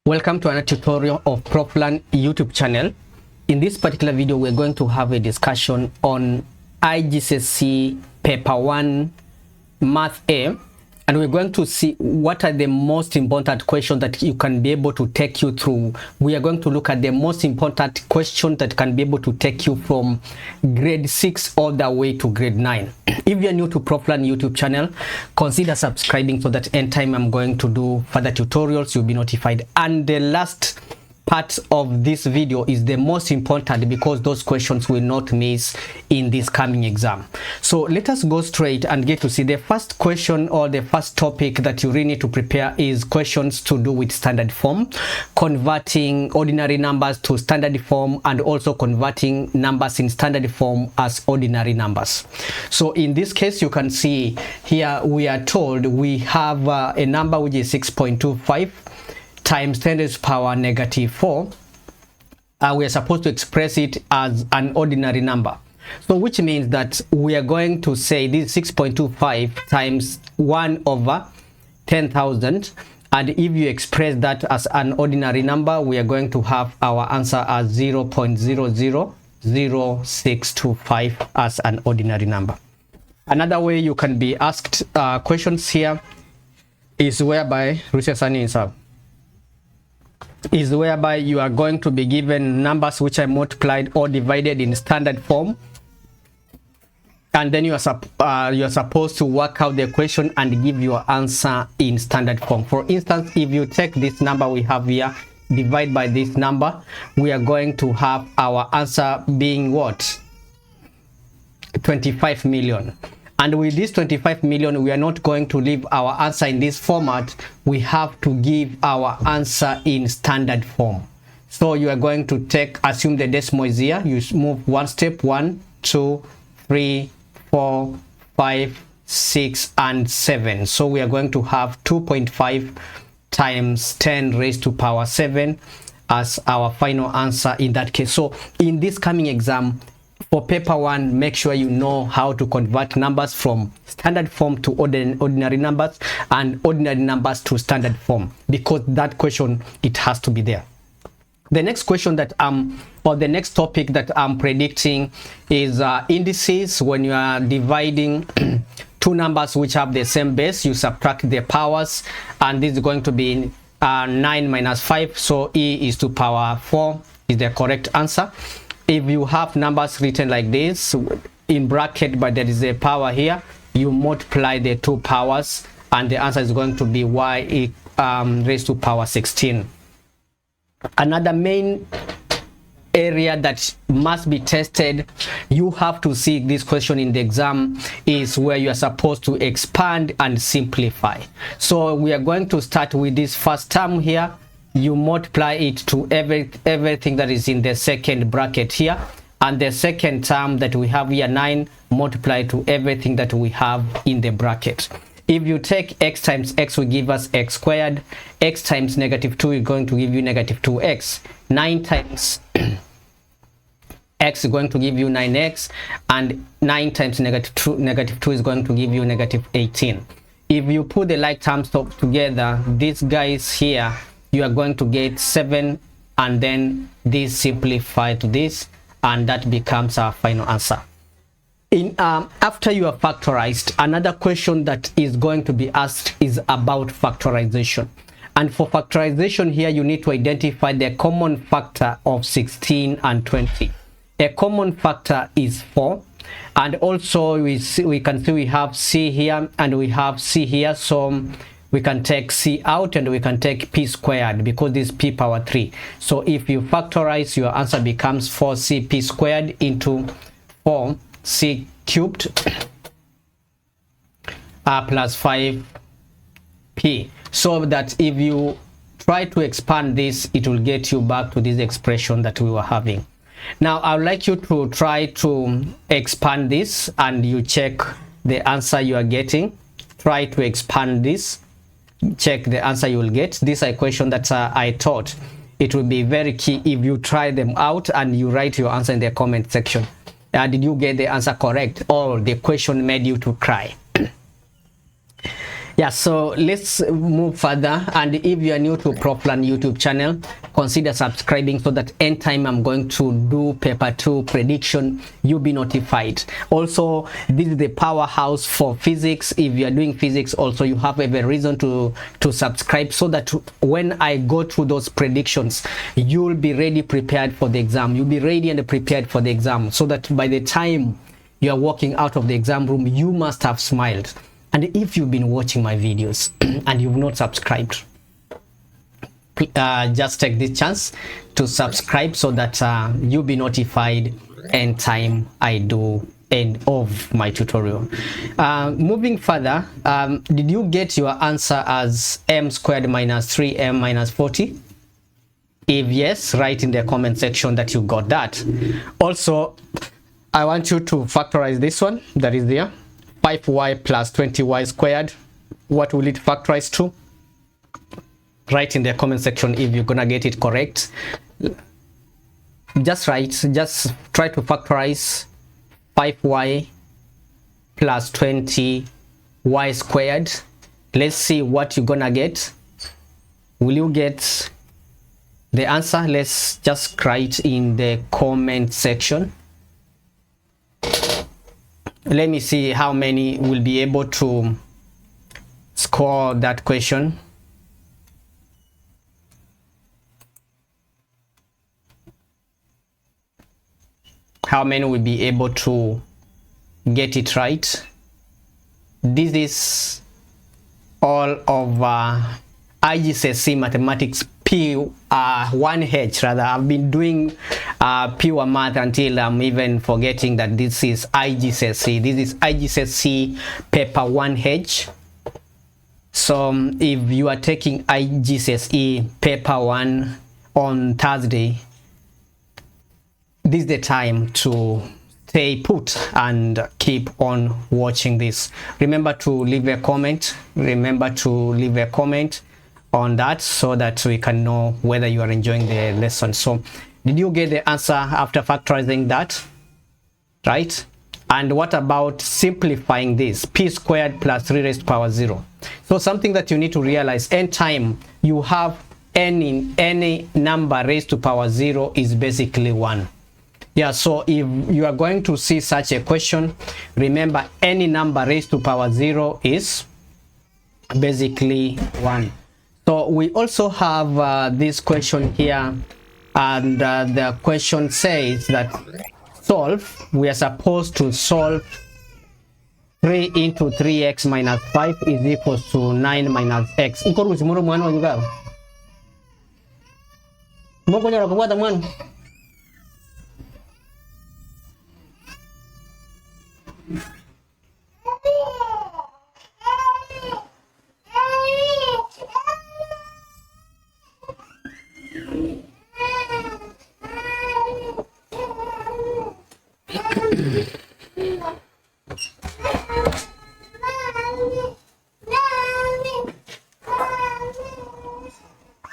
Welcome to another tutorial of ProfLearn YouTube channel. In this particular video, we're going to have a discussion on IGCSE Paper 1 Math A, and we're going to see what are the most important questions that you can be able to take you through. We are going to look at the most important questions that can be able to take you from grade 6 all the way to grade 9. If you're new to ProfLearn YouTube channel, consider subscribing so that anytime I'm going to do further tutorials, you'll be notified. And the last part of this video is the most important because those questions will not miss in this coming exam. So let us go straight and get to see the first question, or the first topic that you really need to prepare is questions to do with standard form, converting ordinary numbers to standard form, and also converting numbers in standard form as ordinary numbers. So in this case, you can see here we are told we have a number which is 6.25 times 10 raised to the power negative 4. We are supposed to express it as an ordinary number. So which means that we are going to say this 6.25 times 1 over 10,000. And if you express that as an ordinary number, we are going to have our answer as 0.000625 as an ordinary number. Another way you can be asked questions here is whereby you are going to be given numbers which are multiplied or divided in standard form, and then you are supposed to work out the equation and give your answer in standard form. For instance, if you take this number we have here, divide by this number, we are going to have our answer being what? 25 million. And with this 25 million, we are not going to leave our answer in this format. We have to give our answer in standard form. So you are going to assume the decimal is here. You move one step, 1, 2, 3, 4, 5, 6, and 7. So we are going to have 2.5 times 10 raised to power 7 as our final answer in that case. So in this coming exam, for paper 1, make sure you know how to convert numbers from standard form to ordinary numbers and ordinary numbers to standard form, because that question, it has to be there. The next question that or the next topic that I'm predicting is indices. When you are dividing two numbers which have the same base, you subtract the powers, and this is going to be 9 minus 5, so e is to power 4 is the correct answer. If you have numbers written like this in bracket but there is a power here, you multiply the two powers and the answer is going to be y raised to power 16. Another main area that must be tested, you have to see this question in the exam, is where you are supposed to expand and simplify. So we are going to start with this first term here. You multiply it to everything that is in the second bracket here, and the second term that we have here, 9, multiply to everything that we have in the bracket. If you take x times x will give us x squared, x times negative 2 is going to give you negative 2x, 9 times x is going to give you 9x, and 9 times negative 2 is going to give you negative 18. If you put the like terms together, these guys here, you are going to get 7, and then this simplify to this, and that becomes our final answer. After you have factorized, another question that is going to be asked is about factorization. And for factorization here, you need to identify the common factor of 16 and 20. A common factor is 4, and also we can see we have c here and we have c here, so we can take c out and we can take p squared because this is p power 3. So if you factorize, your answer becomes 4cp squared into 4c cubed plus 5p. So that if you try to expand this, it will get you back to this expression that we were having. Now I would like you to try to expand this and you check the answer you are getting. Try to expand this, check the answer you will get. This equation that I taught, it will be very key if you try them out and you write your answer in the comment section. Did you get the answer correct, or the question made you to cry? Yeah, so let's move further, and if you are new to ProfLearn YouTube channel, consider subscribing so that anytime I'm going to do paper 2 prediction, you'll be notified. Also, this is the powerhouse for physics. If you are doing physics also, you have every reason to subscribe so that when I go through those predictions, you'll be ready, prepared for the exam. You'll be ready and prepared for the exam, so that by the time you are walking out of the exam room, you must have smiled. And if you've been watching my videos and you've not subscribed, just take this chance to subscribe so that you'll be notified anytime I do end of my tutorial. Moving further, did you get your answer as m squared minus 3m minus 40? If yes, write in the comment section that you got that. Also, I want you to factorize this one that is there. 5y plus 20y squared, what will it factorize to? Write in the comment section if you're gonna get it correct. Just try to factorize 5y plus 20y squared. Let's see what you're gonna get. Will you get the answer? Let's just write in the comment section. Let me see how many will be able to score that question. How many will be able to get it right? This is all of IGCSE Mathematics P1H rather. I've been doing pure math until I'm even forgetting that this is IGCSE. This is IGCSE paper 1H. So if you are taking IGCSE paper 1 on Thursday, this is the time to stay put and keep on watching this. Remember to leave a comment. On that so that we can know whether you are enjoying the lesson. So did you get the answer after factorizing that, right? And what about simplifying this? P squared plus 3 raised to power 0. So something that you need to realize, anytime you have any number raised to power 0 is basically 1. Yeah, so if you are going to see such a question, remember any number raised to power 0 is basically 1. So we also have this question here, and the question says that we are supposed to solve 3 into 3x minus 5 is equals to 9 minus x.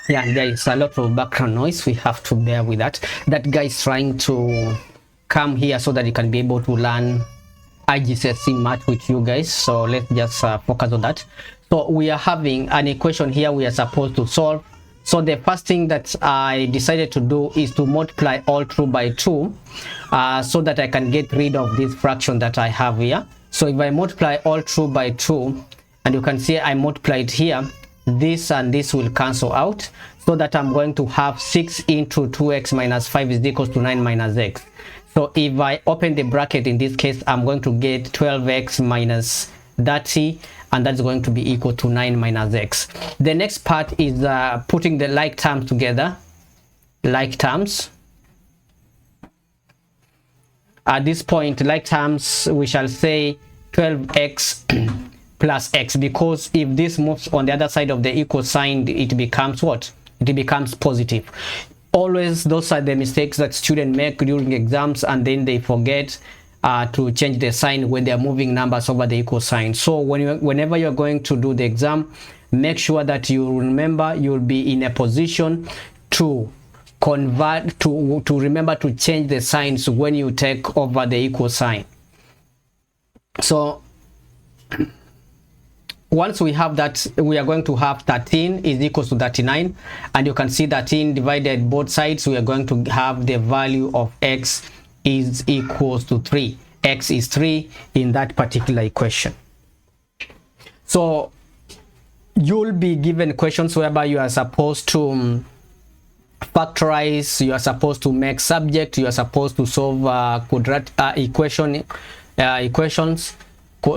Yeah, there is a lot of background noise. We have to bear with that. That guy is trying to come here so that he can be able to learn IGCSE Math with you guys. So let's just focus on that. So we are having an equation here we are supposed to solve. So the first thing that I decided to do is to multiply all through by 2 so that I can get rid of this fraction that I have here. So if I multiply all through by 2, and you can see I multiplied here, this and this will cancel out, so that I'm going to have 6 into 2x minus 5 is equals to 9 minus x. So if I open the bracket, in this case I'm going to get 12x minus 30, and that's going to be equal to 9 minus x. The next part is putting the like terms together. Like terms. At this point, like terms, we shall say 12x plus x, because if this moves on the other side of the equal sign, it becomes what? It becomes positive. Always, those are the mistakes that students make during exams, and then they forget to change the sign when they are moving numbers over the equal sign. So whenever you're going to do the exam, make sure that you remember you'll be in a position to convert, to remember to change the signs when you take over the equal sign. So once we have that, we are going to have 13 is equals to 39, and you can see 13 divided both sides, we are going to have the value of x is equals to 3. X is 3 in that particular equation. So you'll be given questions whereby you are supposed to factorize, you are supposed to make subject, you are supposed to solve quadratic equations,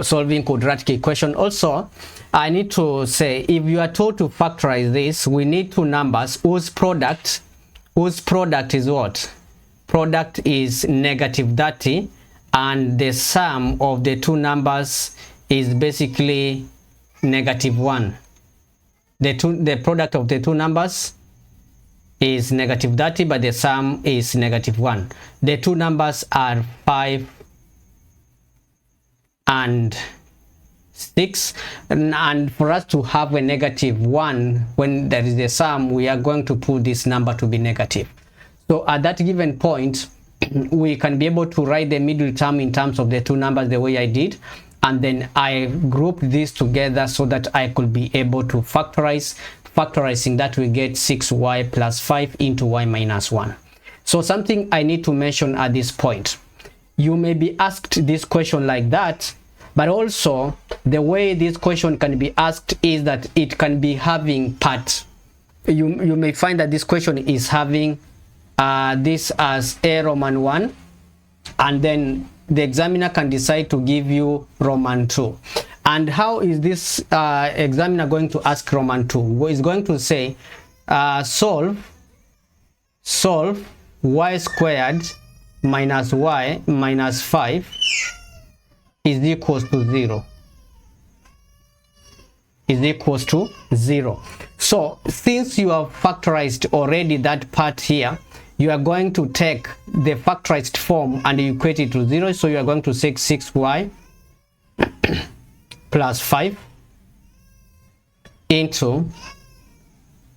solving quadratic equation. Also, I need to say, if you are told to factorize this, we need two numbers whose product is what? Product is negative 30, and the sum of the two numbers is basically negative 1. The product of the two numbers is negative 30, but the sum is negative 1. The two numbers are 5 and 6, and for us to have a negative 1 when there is the sum, we are going to put this number to be negative. So at that given point, we can be able to write the middle term in terms of the two numbers the way I did, and then I grouped these together so that I could be able to factorize. Factorizing that, we get 6y plus 5 into y minus 1. So something I need to mention at this point, you may be asked this question like that, but also the way this question can be asked is that it can be having part. You may find that this question is having this as a Roman 1, and then the examiner can decide to give you Roman 2. And how is this examiner going to ask Roman 2? Well, he's going to say solve y squared minus y minus 5 is equals to 0. Is equals to 0. So since you have factorized already that part here, you are going to take the factorized form and equate it to 0. So you are going to take 6y plus 5 into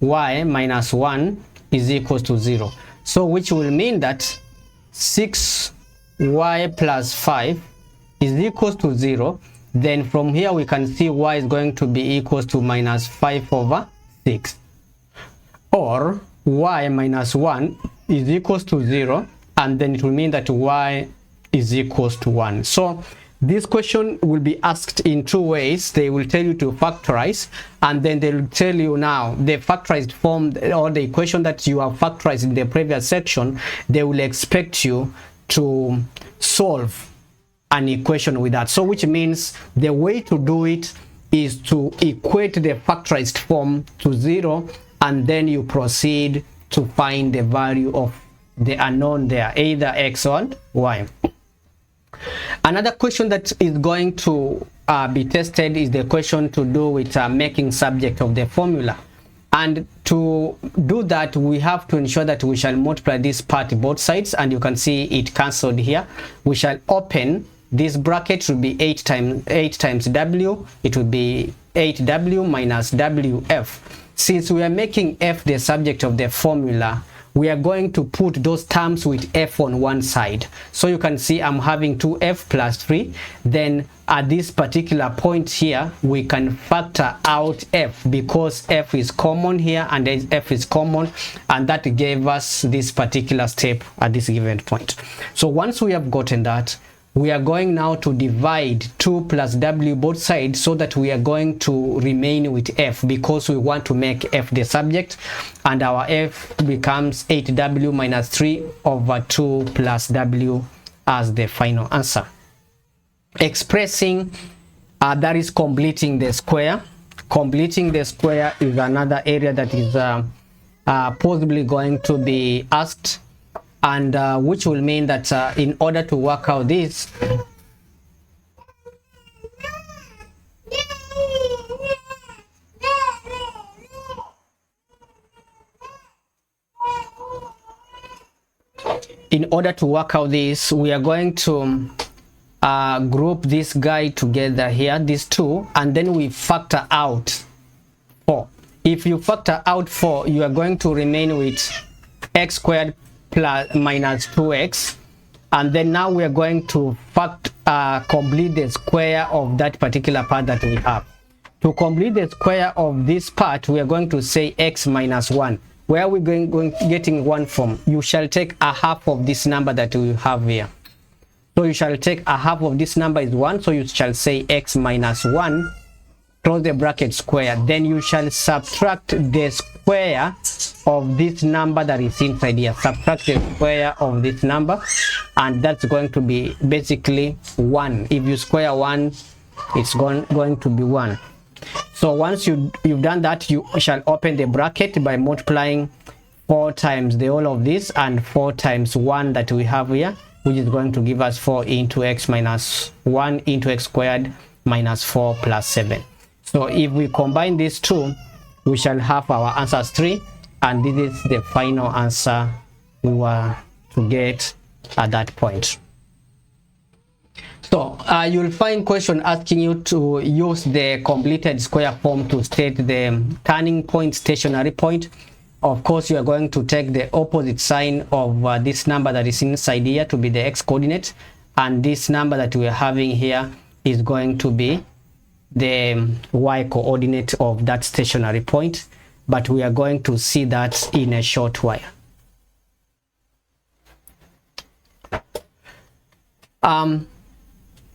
y minus 1 is equals to 0. So which will mean that 6y plus 5 is equals to 0. Then from here we can see y is going to be equals to minus 5 over 6, or y minus 1 is equals to 0, and then it will mean that y is equals to 1. So this question will be asked in two ways. They will tell you to factorize, and then they will tell you now the factorized form or the equation that you have factorized in the previous section. They will expect you to solve an equation with that. So which means the way to do it is to equate the factorized form to 0, and then you proceed to find the value of the unknown there, either x or y. Another question that is going to be tested is the question to do with making subject of the formula. And to do that, we have to ensure that we shall multiply this part both sides, and you can see it cancelled here. We shall open this bracket, will be 8 times w. It will be 8w minus wf. Since we are making f the subject of the formula, we are going to put those terms with f on one side. So you can see I'm having 2f plus 3. Then at this particular point here, we can factor out f because f is common here and f is common, and that gave us this particular step at this given point. So once we have gotten that, we are going now to divide 2 plus w both sides, so that we are going to remain with f because we want to make f the subject, and our f becomes 8w minus 3 over 2 plus w as the final answer. Expressing that is completing the square. Completing the square is another area that is possibly going to be asked, and which will mean that in order to work out this, we are going to group this guy together here, these two, and then we factor out 4. If you factor out 4, you are going to remain with x squared plus minus 2x, and then now we are going to complete the square of that particular part that we have. To complete the square of this part, we are going to say x minus 1. Where are we getting 1 from? You shall take a half of this number that we have here. So you shall take a half of this number is 1, so you shall say x minus 1, close the bracket, square. Then you shall subtract the square of this number that is inside here. Subtract the square of this number, and that's going to be basically 1. If you square 1, it's going to be 1. So once you've done that, you shall open the bracket by multiplying 4 times the whole of this and 4 times 1 that we have here, which is going to give us 4 into x minus 1 into x squared minus 4 plus 7. So if we combine these two, we shall have our answer as 3, and this is the final answer we were to get at that point. So you'll find question asking you to use the completed square form to state the turning point, stationary point. Of course, you are going to take the opposite sign of this number that is inside here to be the x coordinate, and this number that we are having here is going to be the y coordinate of that stationary point, but we are going to see that in a short while.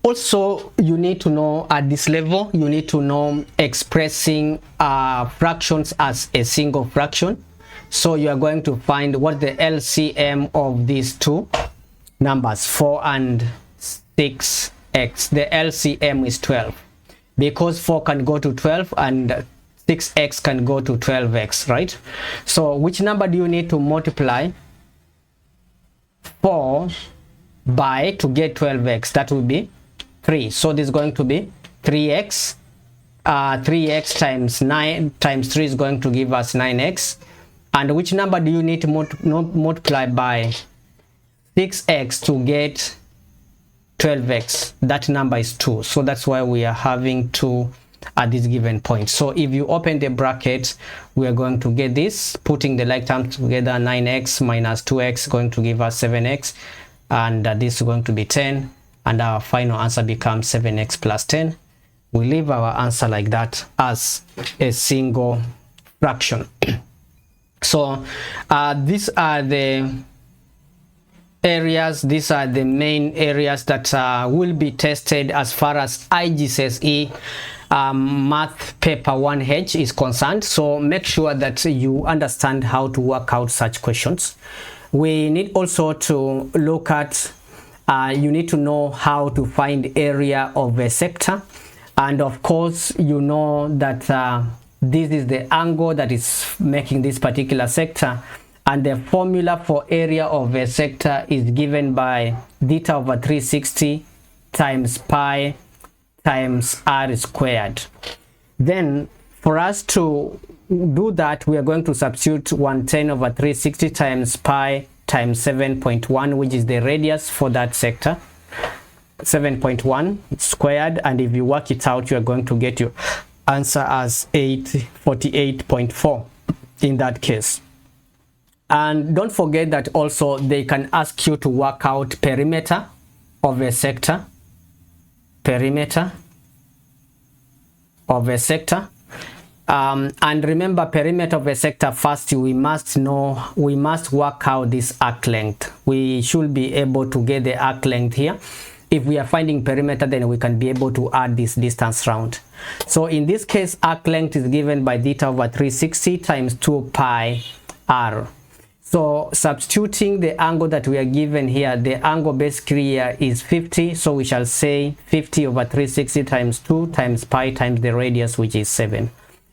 Also, you need to know at this level, you need to know expressing fractions as a single fraction. So you are going to find what the LCM of these two numbers, 4 and 6x. The LCM is 12, because 4 can go to 12 and 6x can go to 12x, right? So which number do you need to multiply 4 by to get 12x? That will be 3. So this is going to be 3x. 3x times 9 times 3 is going to give us 9x. And which number do you need to multiply by 6x to get 12x? That number is 2. So that's why we are having 2 at this given point. So if you open the bracket, we are going to get this, putting the like terms together, 9x minus 2x going to give us 7x, and this is going to be 10, and our final answer becomes 7x plus 10. We leave our answer like that as a single fraction. So these are the areas, these are the main areas that will be tested as far as IGCSE Math Paper 1H is concerned. So make sure that you understand how to work out such questions. We need also to look at, you need to know how to find area of a sector, and of course you know that this is the angle that is making this particular sector, and the formula for area of a sector is given by theta over 360 times pi times r squared. Then for us to do that, we are going to substitute 110 over 360 times pi times 7.1, which is the radius for that sector, 7.1 squared, and if you work it out, you are going to get your answer as 848.4 in that case. And don't forget that also they can ask you to work out perimeter of a sector, perimeter of a sector. And remember, perimeter of a sector, first we must work out this arc length. We should be able to get the arc length here. If we are finding perimeter, then we can be able to add this distance round. So in this case, arc length is given by theta over 360 times 2 pi r. So substituting the angle that we are given here, the angle basically here is 50. So we shall say 50 over 360 times 2 times pi times the radius, which is 7.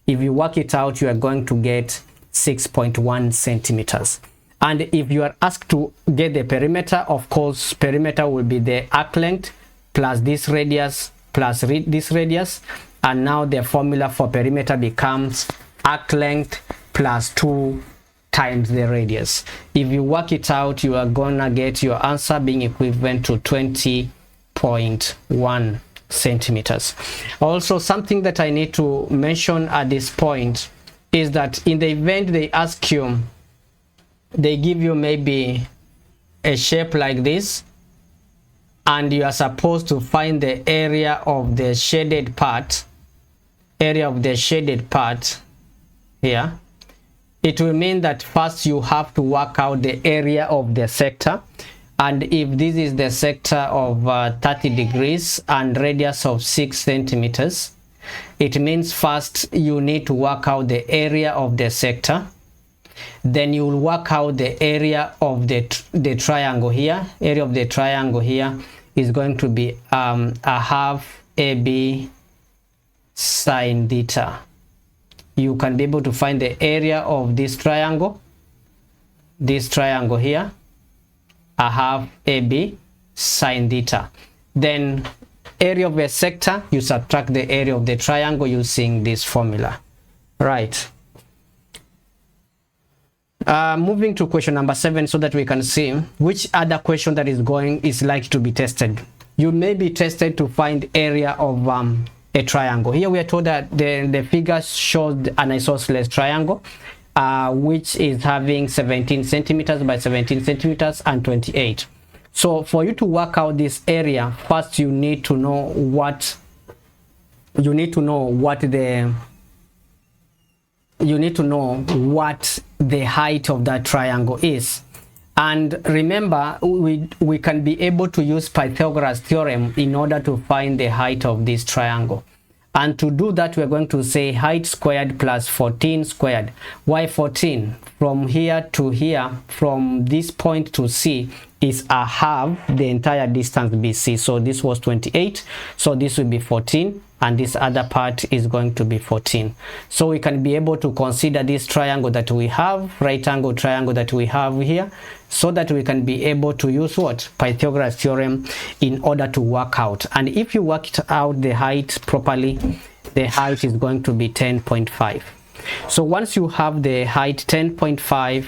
If you work it out, you are going to get 6.1 centimeters. And if you are asked to get the perimeter, of course, perimeter will be the arc length plus this radius plus this radius. And now the formula for perimeter becomes arc length plus 2 times the radius. If you work it out, you are gonna get your answer being equivalent to 20.1 centimeters. Also, something that I need to mention at this point is that in the event they ask you, they give you maybe a shape like this, and you are supposed to find the area of the shaded part, area of the shaded part here, it will mean that first you have to work out the area of the sector. And if this is the sector of 30 degrees and radius of 6 centimeters, it means first you need to work out the area of the sector. Then you will work out the area of the triangle here. Area of the triangle here is going to be a half AB sine theta. You can be able to find the area of this triangle here, a half AB sine theta. Then area of a sector, you subtract the area of the triangle using this formula, right? Moving to question number 7, so that we can see which other question that is likely to be tested. You may be tested to find area of a triangle. Here we are told that the figure shows an isosceles triangle, which is having 17 centimeters by 17 centimeters and 28. So for you to work out this area, first you need to know what the height of that triangle is. And remember, we can be able to use Pythagoras theorem in order to find the height of this triangle. And to do that, we are going to say height squared plus 14 squared. Why 14? From here to here, from this point to C, is a half the entire distance BC. So this was 28, so this will be 14, and this other part is going to be 14. So we can be able to consider this triangle that we have, right angle triangle that we have here, so that we can be able to use what? Pythagoras theorem in order to work out. And if you work out the height properly, the height is going to be 10.5. So once you have the height 10.5,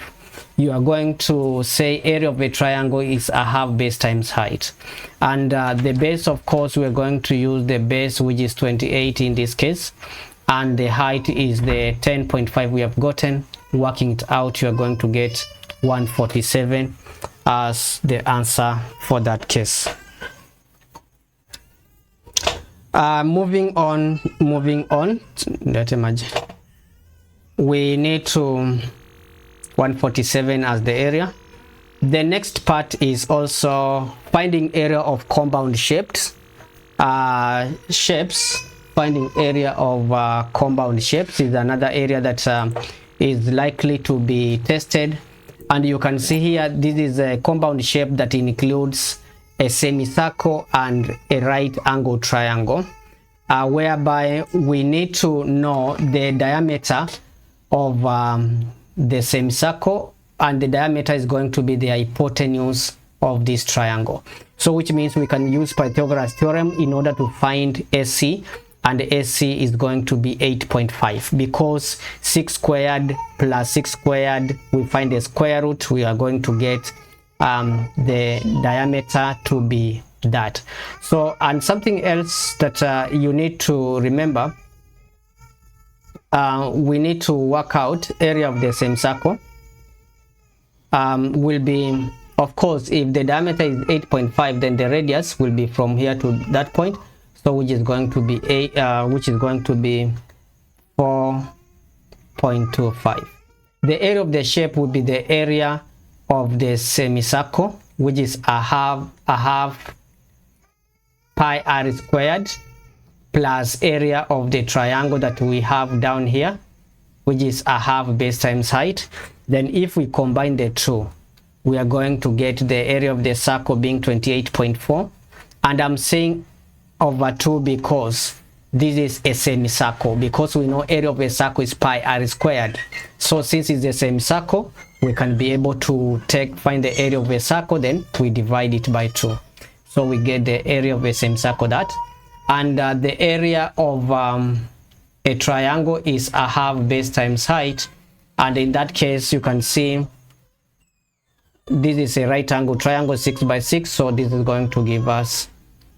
you are going to say area of a triangle is a half base times height. And the base, of course, we are going to use the base, which is 28 in this case, and the height is the 10.5 we have gotten. Working it out, you are going to get 147 as the answer for that case. Moving on, we need to 147 as the area. The next part is also finding area of compound shapes. Finding area of compound shapes is another area that is likely to be tested. And you can see here, this is a compound shape that includes a semicircle and a right angle triangle, whereby we need to know the diameter of the semicircle, and the diameter is going to be the hypotenuse of this triangle. So which means we can use Pythagoras theorem in order to find AC, and AC is going to be 8.5, because 6 squared plus 6 squared, we find the square root, we are going to get the diameter to be that. So, and something else that you need to remember, we need to work out area of the semicircle. Will be, of course, if the diameter is 8.5, then the radius will be from here to that point, so which is going to be 4.25. The area of the shape would be the area of the semicircle, which is a half pi r squared, plus area of the triangle that we have down here, which is a half base times height. Then if we combine the two, we are going to get the area of the circle being 28.4, and I'm saying over 2 because this is a semicircle, because we know area of a circle is pi r squared. So since it's a semicircle, we can be able to find the area of a circle, then we divide it by 2. So we get the area of a semicircle that, and the area of a triangle is a half base times height. And in that case, you can see this is a right angle triangle, 6 by 6, so this is going to give us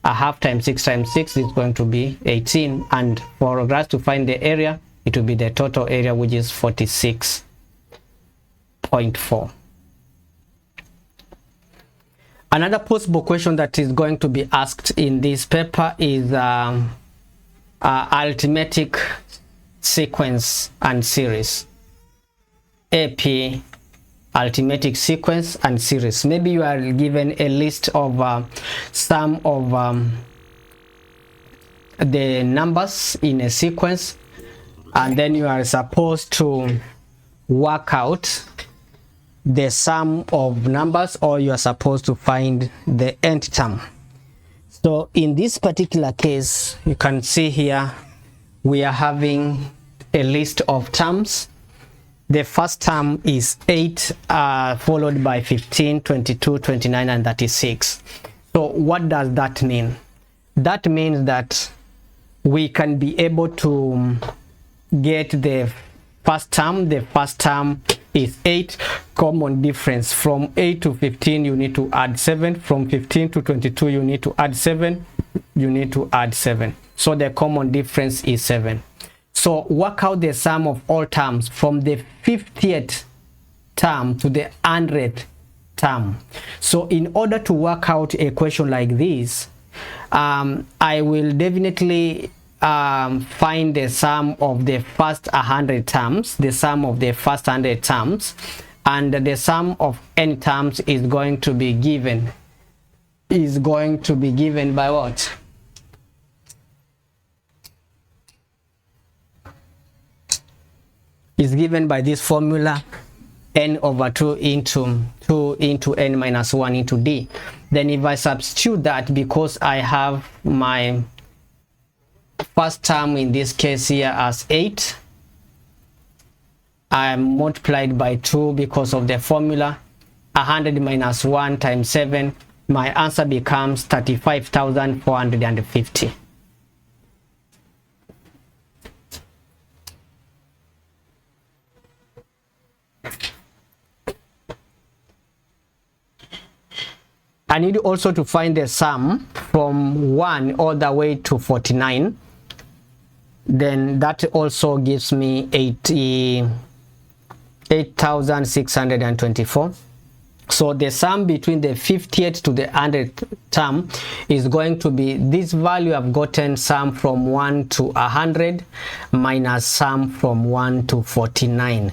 a half times 6 times 6 is going to be 18, and for us to find the area, it will be the total area, which is 46.4. Another possible question that is going to be asked in this paper is arithmetic sequence and series. AP arithmetic sequence and series. Maybe you are given a list of some of the numbers in a sequence, and then you are supposed to work out the sum of numbers, or you are supposed to find the nth term. So in this particular case, you can see here we are having a list of terms. The first term is 8, followed by 15, 22, 29, and 36. So what does that mean? That means that we can be able to get the first term. The first term is 8. Common difference: from 8 to 15 you need to add 7. From 15 to 22 you need to add 7. You need to add 7. So the common difference is 7. So work out the sum of all terms from the 50th term to the 100th term. So in order to work out a question like this, I will definitely find the sum of the first 100 terms, the sum of the first 100 terms, and the sum of n terms is going to be given by what? Is given by this formula, n over 2 into n minus 1 into d. Then if I substitute that, because I have my first term in this case here as 8, I am multiplied by 2 because of the formula. 100 minus 1 times 7, my answer becomes 35,450. I need also to find the sum from 1 all the way to 49. Then that also gives me 8,624. So the sum between the 50th to the 100th term is going to be this value I've gotten, sum from 1 to 100 minus sum from 1 to 49.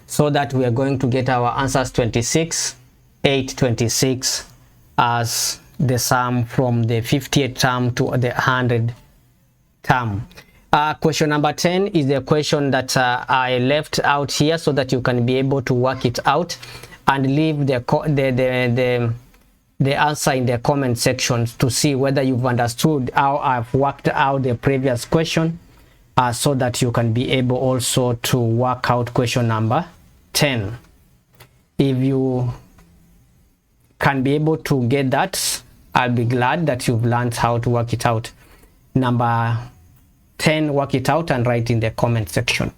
So that we are going to get our answers 26, 826 as the sum from the 50th term to the 100th term. Question number 10 is the question that I left out here so that you can be able to work it out and leave the answer in the comment section to see whether you've understood how I've worked out the previous question, so that you can be able also to work out question number 10. If you can be able to get that, I'll be glad that you've learned how to work it out. Number 10, work it out and write in the comment section.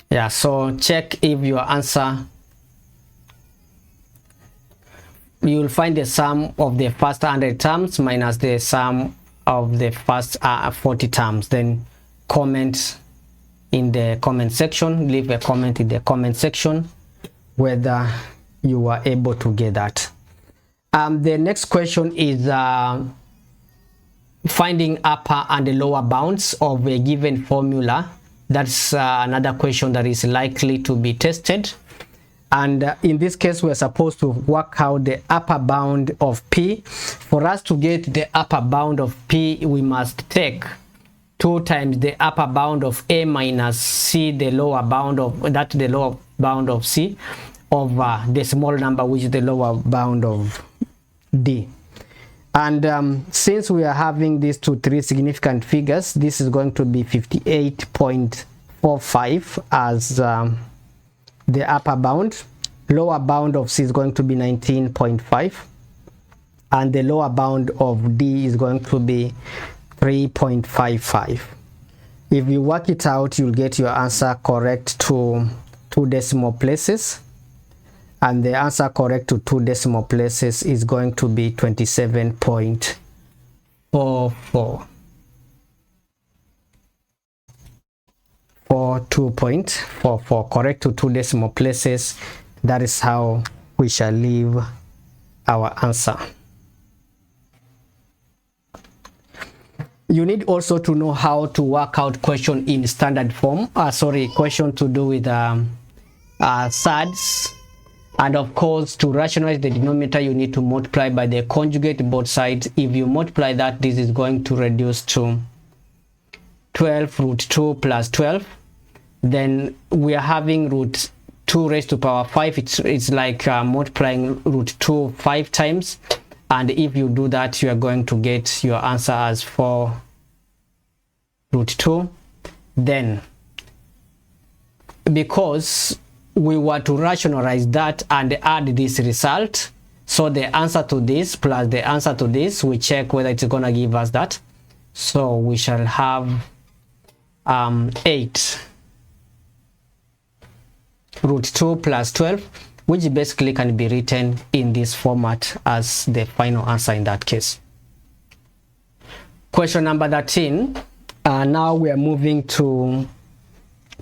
Yeah, so check if your answer, you will find the sum of the first 100 terms minus the sum of the first 40 terms. Then comment in the comment section, leave a comment in the comment section whether you were able to get that. The next question is finding upper and lower bounds of a given formula. That's another question that is likely to be tested, and in this case we're supposed to work out the upper bound of p. For us to get the upper bound of p, we must take 2 times the upper bound of a minus c, the lower bound of that, the lower bound of c, over the small number which is the lower bound of d. And since we are having these 3 significant figures, this is going to be 58.45 as the upper bound. Lower bound of c is going to be 19.5, and the lower bound of d is going to be 3.55. If you work it out, you'll get your answer correct to 2 decimal places, and the answer correct to 2 decimal places is going to be 27.44. For 2.44, correct to 2 decimal places. That is how we shall leave our answer. You need also to know how to work out question in standard form. Question to do with surds. And of course, to rationalize the denominator, you need to multiply by the conjugate both sides. If you multiply that, this is going to reduce to 12 root 2 plus 12. Then we are having root 2 raised to power 5. It's like multiplying root 2 5 times. And if you do that, you are going to get your answer as 4 root 2. Then, because we were to rationalize that and add this result, so the answer to this plus the answer to this, we check whether it's going to give us that. So we shall have 8 root 2 plus 12, which basically can be written in this format as the final answer in that case. Question number 13. Now we are moving to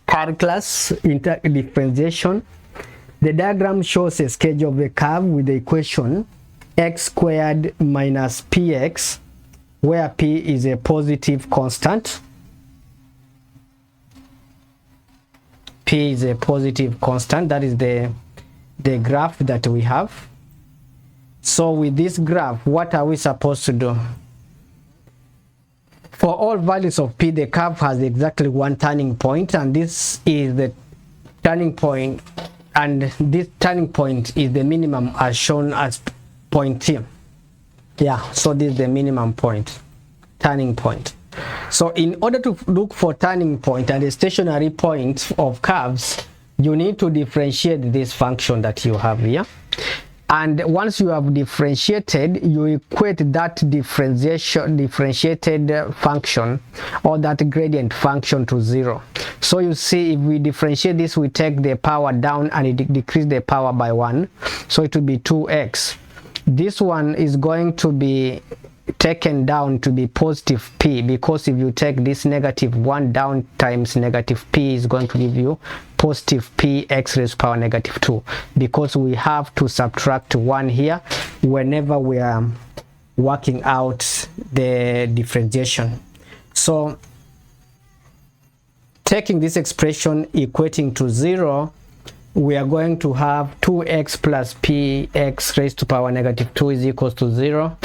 calculus differentiation. The diagram shows a sketch of a curve with the equation x squared minus px, where p is a positive constant. P is a positive constant. That is the graph that we have. So with this graph, what are we supposed to do? For all values of p, the curve has exactly one turning point, and this is the turning point, and this turning point is the minimum as shown as point T. Yeah, so this is the minimum point, turning point. So in order to look for turning point and the stationary point of curves, you need to differentiate this function that you have here. And once you have differentiated, you equate that differentiated function or that gradient function to 0. So you see, if we differentiate this, we take the power down and it decrease the power by 1. So it will be 2x. This one is going to be taken down to be positive p, because if you take this negative 1 down times negative p is going to give you positive p x raised to power negative 2, because we have to subtract 1 here whenever we are working out the differentiation. So taking this expression equating to 0, we are going to have 2x plus p x raised to power negative 2 is equals to 0.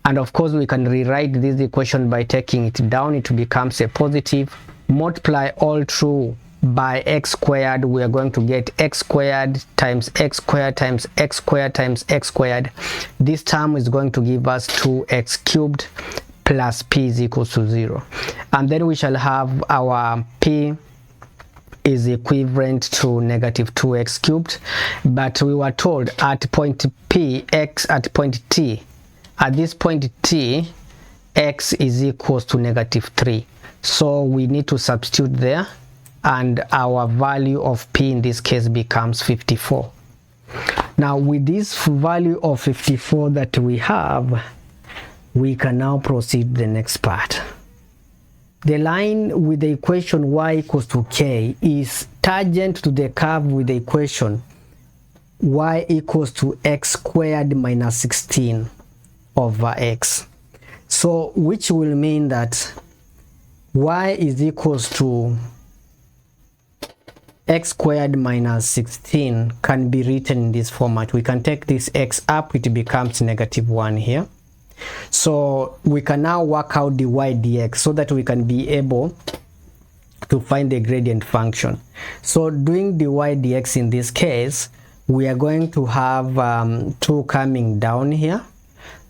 And of course, we can rewrite this equation by taking it down. It becomes a positive. Multiply all through by x squared. We are going to get x squared times x squared times x squared times x squared. This term is going to give us 2x cubed plus p is equals to 0. And then we shall have our p is equivalent to negative 2x cubed. But we were told at point p, x at point t, at this point t, x is equals to negative 3. So we need to substitute there, and our value of p in this case becomes 54. Now with this value of 54 that we have, we can now proceed to the next part. The line with the equation y equals to k is tangent to the curve with the equation y equals to x squared minus 16 over x. So which will mean that y is equals to x squared minus 16 can be written in this format. We can take this x up, it becomes negative 1 here. So we can now work out the y dx so that we can be able to find the gradient function. So doing the y dx in this case, we are going to have 2 coming down here.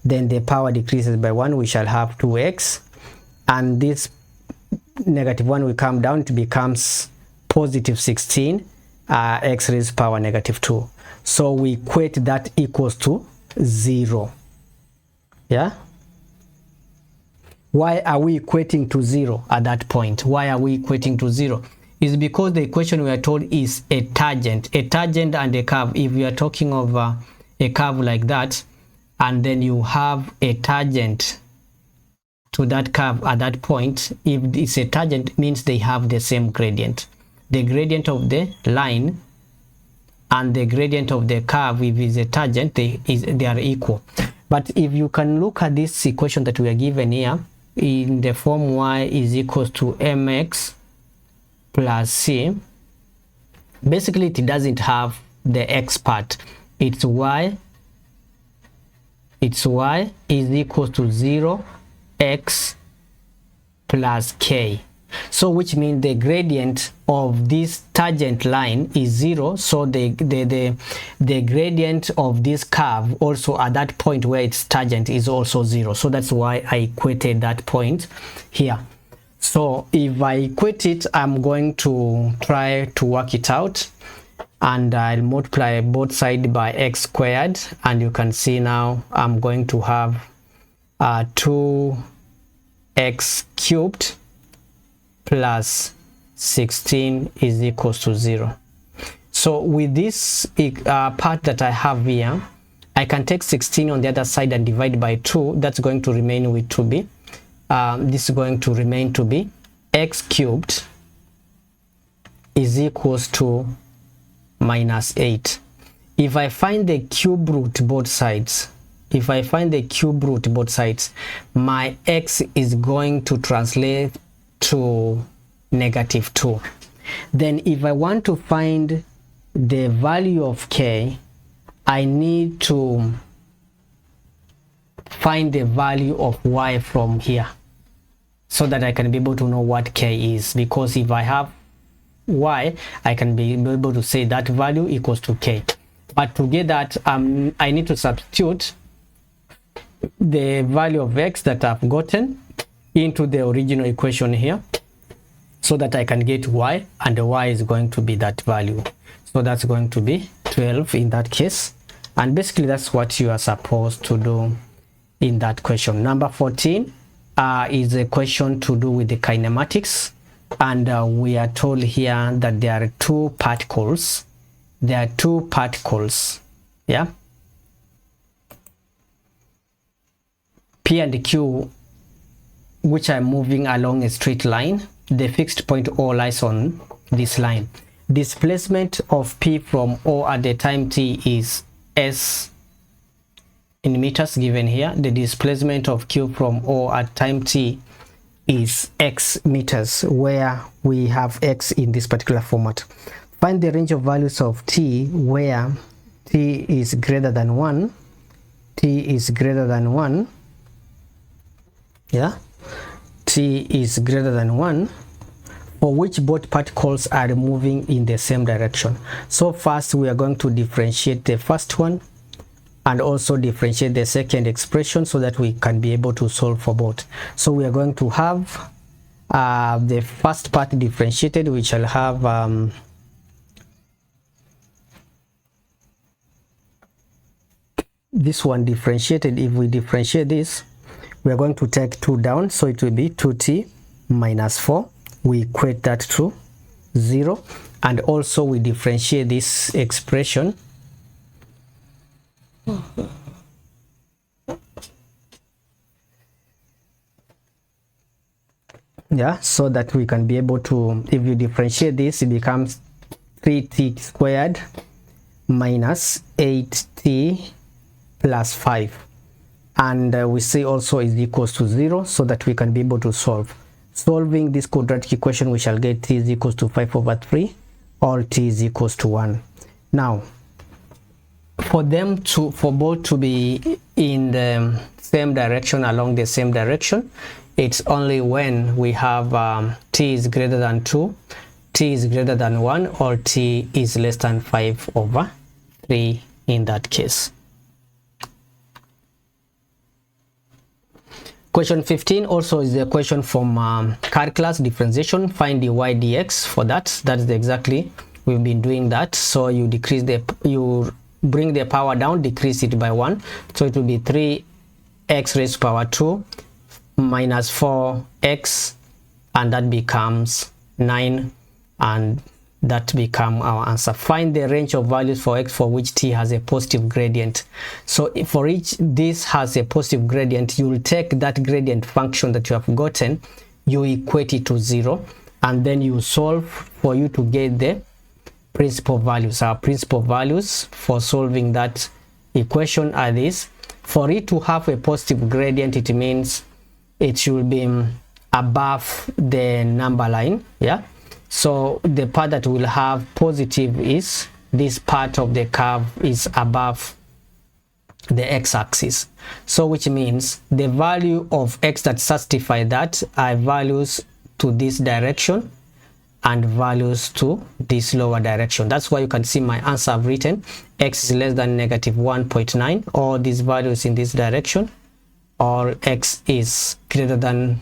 Then the power decreases by 1, we shall have 2x, and this negative 1 will come down, it becomes positive 16, x raised to power negative 2. So we equate that equals to 0. Yeah? Why are we equating to 0 at that point? Why are we equating to 0? It's because the equation we are told is a tangent and a curve. If we are talking of a curve like that, and then you have a tangent to that curve at that point, if it's a tangent, it means they have the same gradient. The gradient of the line and the gradient of the curve, if it's a tangent, they are equal. But if you can look at this equation that we are given here, in the form y is equals to mx plus c. Basically it doesn't have the x part. It's y is equals to 0 x plus k. So which means the gradient of this tangent line is 0, so the gradient of this curve also at that point where it's tangent is also 0. So that's why I equated that point here. So if I equate it, I'm going to try to work it out, and I'll multiply both sides by x squared, and you can see now I'm going to have 2x cubed plus 16 is equals to 0. So with this part that I have here, I can take 16 on the other side and divide by 2. That's going to remain with 2b. This is going to remain to be x cubed is equals to minus 8. If I find the cube root both sides, my x is going to translate to -2. Then if I want to find the value of k, I need to find the value of y from here, so that I can be able to know what k is, because if I have y, I can be able to say that value equals to k. But to get that, I need to substitute the value of x that I've gotten into the original equation here, so that I can get y, and the y is going to be that value. So that's going to be 12 in that case, and basically that's what you are supposed to do in that question. Number 14 is a question to do with the kinematics, and we are told here that there are two particles. Yeah, P and Q, which are moving along a straight line. The fixed point O lies on this line. Displacement of P from O at the time t is s in meters given here. The displacement of Q from O at time t is x meters, where we have x in this particular format. Find the range of values of t where t is greater than 1. Yeah, t is greater than 1, for which both particles are moving in the same direction. So first we are going to differentiate the first one and also differentiate the second expression, so that we can be able to solve for both. So we are going to have the first part differentiated, which shall have this one differentiated. If we differentiate this, we are going to take 2 down, so it will be 2t minus 4. We equate that to 0, and also we differentiate this expression. Yeah, so that we can be able to, if you differentiate this, it becomes 3t squared minus 8t plus 5, and we say also is equals to 0, so that we can be able to solve. Solving this quadratic equation, we shall get t is equals to 5/3, all t is equals to 1. Now for both to be in the same direction, along the same direction, it's only when we have t is greater than 2, t is greater than 1, or t is less than 5/3 in that case. Question 15 also is a question from calculus differentiation. Find dy dx. For that's exactly, we've been doing that. So you bring the power down, decrease it by 1, so it will be 3x raised to power 2 minus 4x, and that becomes 9, and that become our answer. Find the range of values for x for which t has a positive gradient. So if for each this has a positive gradient, you will take that gradient function that you have gotten, you equate it to 0, and then you solve for you to get the principal values. Our principal values for solving that equation are this. For it to have a positive gradient, it means it should be above the number line. Yeah, so the part that will have positive is this part of the curve is above the x-axis, so which means the value of x that satisfy that are values to this direction and values to this lower direction. That's why you can see my answer I've written x is less than negative 1.9, or these values in this direction, or x is greater than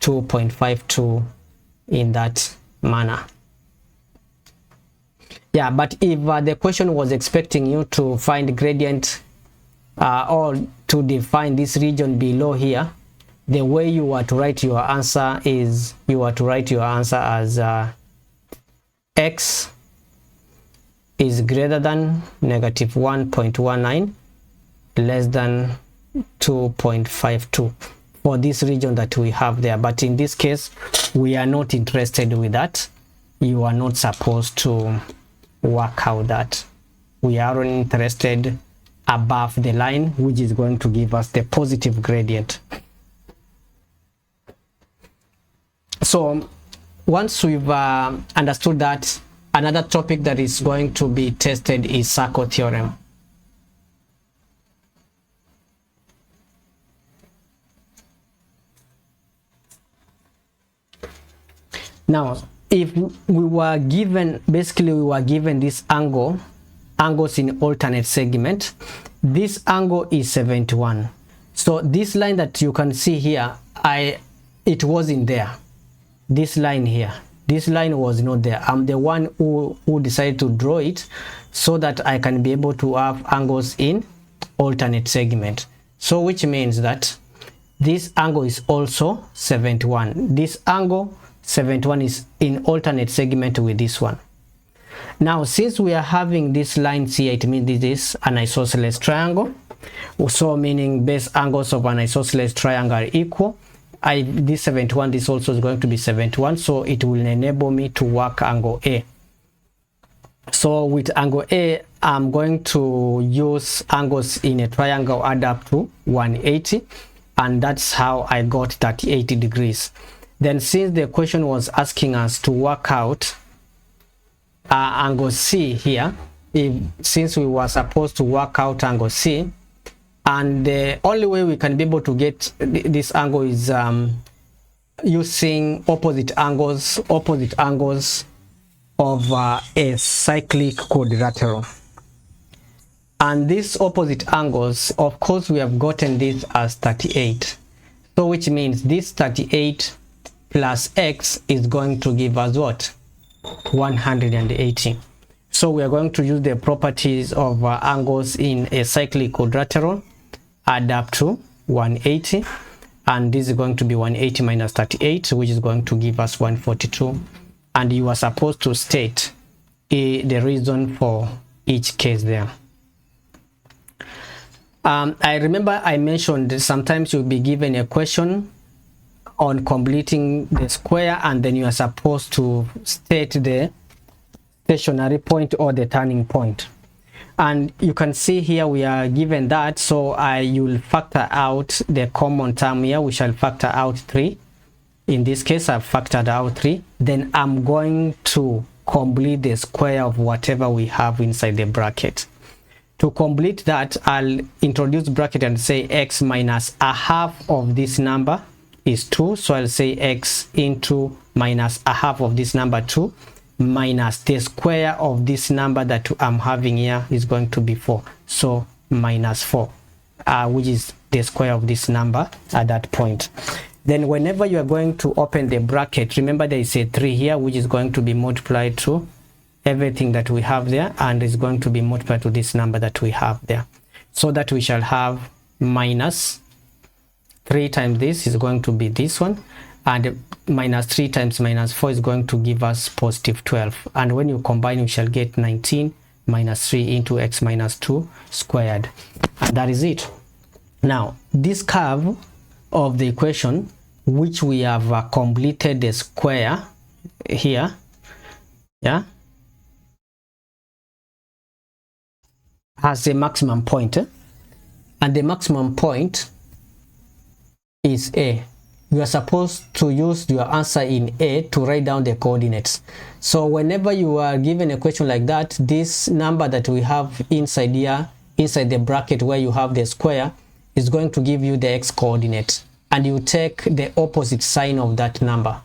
2.52 in that manner. Yeah, but if the question was expecting you to find gradient or to define this region below here, the way you are to write your answer is you are to write your answer as x is greater than negative 1.19 less than 2.52 for this region that we have there. But in this case, we are not interested with that. You are not supposed to work out that. We are only interested above the line, which is going to give us the positive gradient. So once we've understood that, another topic that is going to be tested is circle theorem. Now, if we were given, basically we were given this angles in alternate segment, this angle is 71. So this line that you can see here, it wasn't there. This line here, this line was not there. I'm the one who decided to draw it so that I can be able to have angles in alternate segment. So which means that this angle is also 71. This angle 71 is in alternate segment with this one. Now, since we are having these lines here, it means this is an isosceles triangle. So meaning base angles of an isosceles triangle are equal. This 71, this also is going to be 71, so it will enable me to work angle A. So with angle A, I'm going to use angles in a triangle add up to 180, and that's how I got 38 degrees. Then since the question was asking us to work out angle C here, since we were supposed to work out angle C, and the only way we can be able to get this angle is using opposite angles of a cyclic quadrilateral. And these opposite angles, of course, we have gotten this as 38. So which means this 38 plus x is going to give us what? 180. So we are going to use the properties of angles in a cyclic quadrilateral, add up to 180, and this is going to be 180 minus 38, which is going to give us 142. And you are supposed to state the reason for each case there. I remember I mentioned that sometimes you'll be given a question on completing the square, and then you are supposed to state the stationary point or the turning point. And you can see here we are given that, so you'll factor out the common term here. We shall factor out 3. In this case, I've factored out 3. Then I'm going to complete the square of whatever we have inside the bracket. To complete that, I'll introduce bracket and say x minus a half of this number is 2. So I'll say x into minus a half of this number 2 minus the square of this number that I'm having here is going to be 4. So minus 4, which is the square of this number at that point. Then whenever you are going to open the bracket, remember there is a 3 here, which is going to be multiplied to everything that we have there, and is going to be multiplied to this number that we have there. So that we shall have minus 3 times this is going to be this one, and minus 3 times minus 4 is going to give us positive 12. And when you combine, you shall get 19 minus 3 into x minus 2 squared. And that is it. Now, this curve of the equation, which we have completed the square here, yeah, has a maximum point, and the maximum point is A. you are supposed to use your answer in A to write down the coordinates. So whenever you are given a question like that, this number that we have inside here, inside the bracket where you have the square, is going to give you the x coordinate, and you take the opposite sign of that number.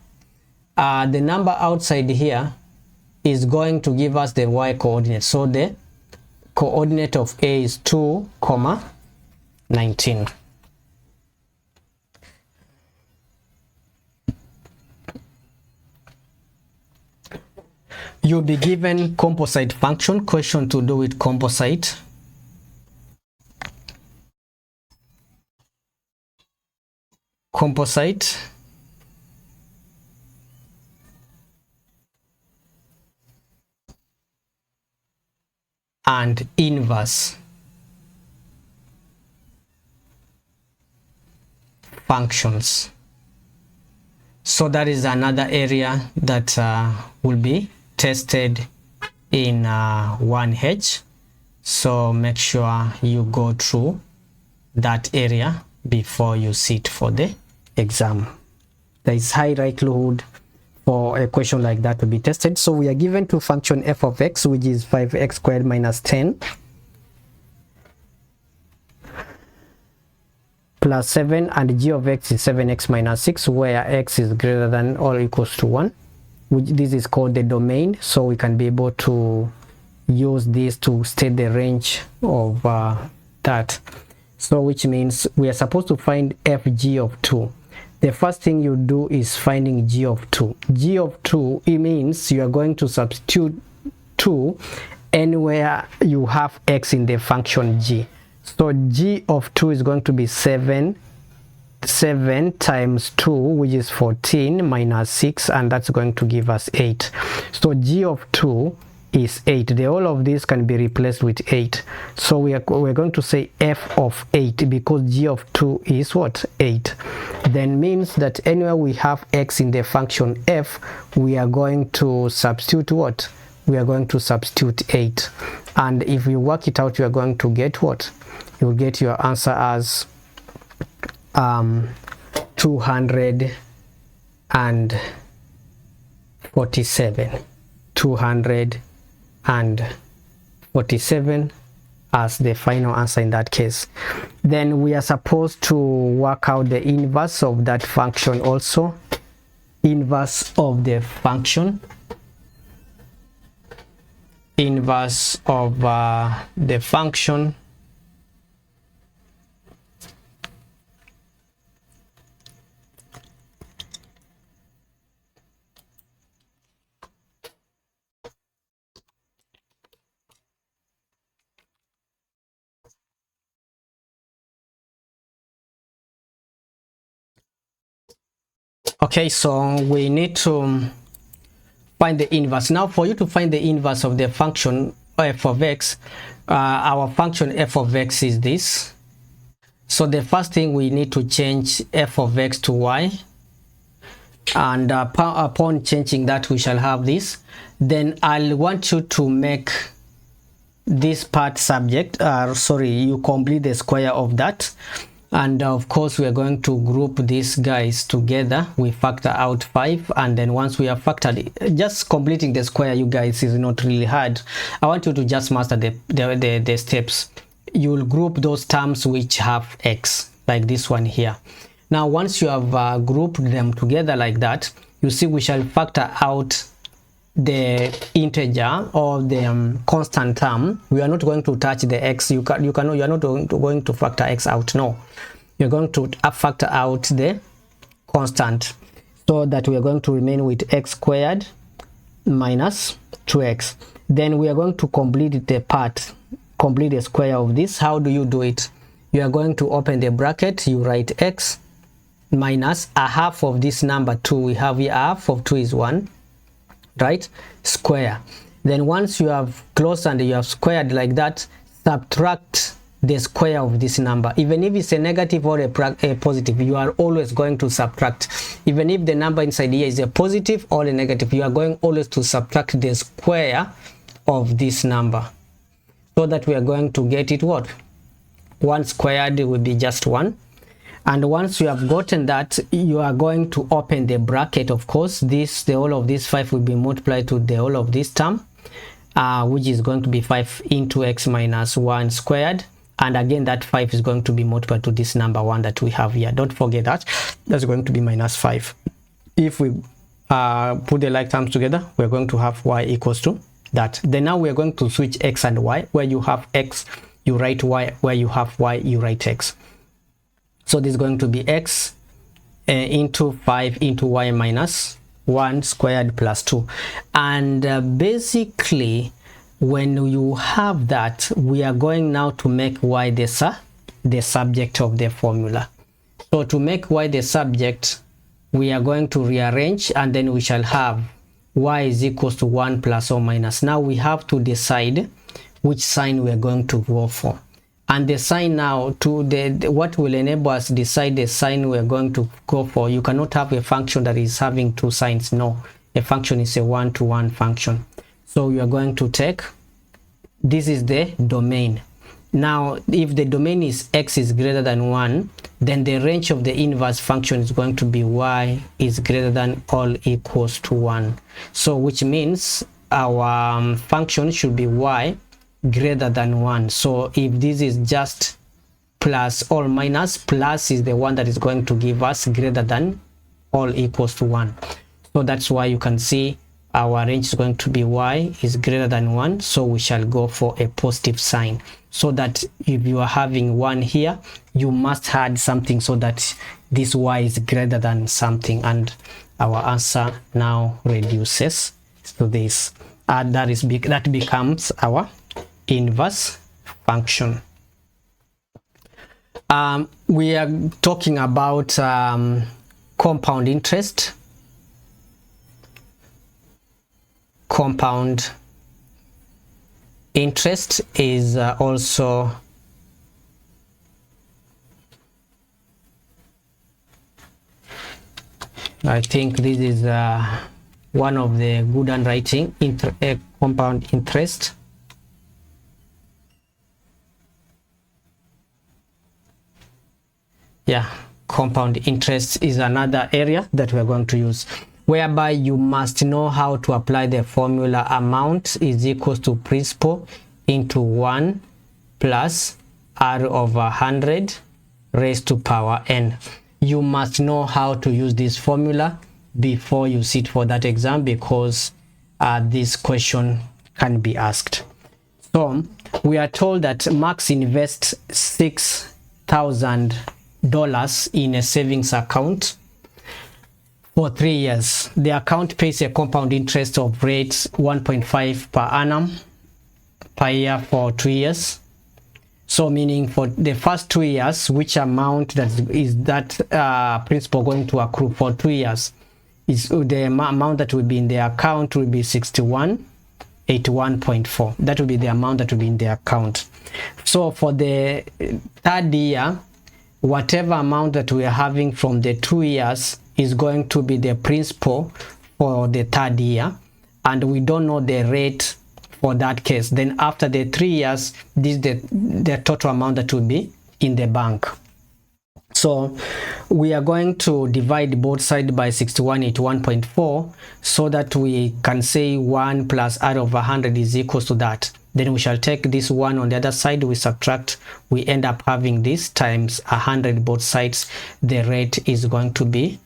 The number outside here is going to give us the y coordinate. So the coordinate of A is 2, 19. You'll be given composite function, question to do with composite. Composite. And inverse functions. So that is another area that will be tested in 1H. So make sure you go through that area before you sit for the exam. There is high likelihood for a question like that to be tested. So we are given to function f of x, which is 5x squared minus 10 plus 7, and g of x is 7x minus 6, where x is greater than or equals to 1. This is called the domain, so we can be able to use this to state the range of that. So which means we are supposed to find fg of 2. The first thing you do is finding g of 2. G of 2, it means you are going to substitute 2 anywhere you have x in the function g. So g of 2 is going to be 7 times 2, which is 14, minus 6, and that's going to give us 8. So g of 2 is 8. The whole of this can be replaced with 8. So we're going to say f of 8, because g of 2 is what? 8. Then means that anywhere we have x in the function f, we are going to substitute what? We are going to substitute 8. And if you work it out, you are going to get what? You will get your answer as 247. 247 as the final answer in that case. Then we are supposed to work out the inverse of that function also. Inverse of the function. Inverse of the function. Okay, so we need to find the inverse. Now for you to find the inverse of the function f of x, our function f of x is this. So the first thing, we need to change f of x to y, and upon changing that, we shall have this. Then I'll want you to make this part subject, you complete the square of that. And of course, we are going to group these guys together. We factor out 5, and then once we have factored it, just completing the square, you guys, is not really hard. I want you to just master the steps. You will group those terms which have x, like this one here. Now once you have grouped them together like that, you see we shall factor out the integer or the constant term. We are not going to touch the x. You are not going to factor x out. No, you're going to factor out the constant, so that we are going to remain with x squared minus 2x. Then we are going to complete the square of this. How do you do it? You are going to open the bracket, you write x minus a half of this number 2. We have here, half of 2 is 1, right? Square. Then once you have closed and you have squared like that, subtract the square of this number. Even if it's a negative or a positive, you are always going to subtract. Even if the number inside here is a positive or a negative, you are going always to subtract the square of this number, so that we are going to get it what? 1 squared will be just 1. And once you have gotten that, you are going to open the bracket. Of course, the whole of this 5 will be multiplied to the whole of this term, which is going to be 5 into x minus 1 squared. And again, that 5 is going to be multiplied to this number 1 that we have here. Don't forget that. That's going to be minus 5. If we put the like terms together, we're going to have y equals to that. Then now we're going to switch x and y. Where you have x, you write y. Where you have y, you write x. So this is going to be x into 5 into y minus 1 squared plus 2. And basically, when you have that, we are going now to make y the subject of the formula. So to make y the subject, we are going to rearrange, and then we shall have y is equals to 1 plus or minus. Now we have to decide which sign we are going to go for. And the sign now, what will enable us decide the sign we are going to go for. You cannot have a function that is having two signs. No, a function is a one-to-one function. So we are going to take, this is the domain. Now, if the domain is x is greater than 1, then the range of the inverse function is going to be y is greater than or equals to 1. So which means our function should be y greater than 1. So if this is just plus or minus, plus is the one that is going to give us greater than or equals to 1. So that's why you can see our range is going to be y is greater than 1. So we shall go for a positive sign, so that if you are having 1 here, you must add something so that this y is greater than something, and our answer now reduces to this. That becomes our inverse function. We are talking about compound interest. Compound interest is also I think this is one of the good handwriting, compound interest. Yeah, compound interest is another area that we're going to use, whereby you must know how to apply the formula amount is equals to principal into 1 plus r over 100 raised to power n. You must know how to use this formula before you sit for that exam, because this question can be asked. So we are told that Max invests $6,000 in a savings account for 3 years. The account pays a compound interest of rates 1.5 per annum per year for 2 years. So meaning for the first 2 years, which amount that principal going to accrue for 2 years is the amount that will be in the account will be 6181.4. That will be the amount that will be in the account. So for the third year, whatever amount that we are having from the 2 years is going to be the principal for the third year, and we don't know the rate for that case. Then after the 3 years, this is the total amount that will be in the bank. So we are going to divide both sides by 6181.4 so that we can say 1 plus r over 100 is equals to that. Then we shall take this 1 on the other side, we subtract, we end up having this times 100 both sides. The rate is going to be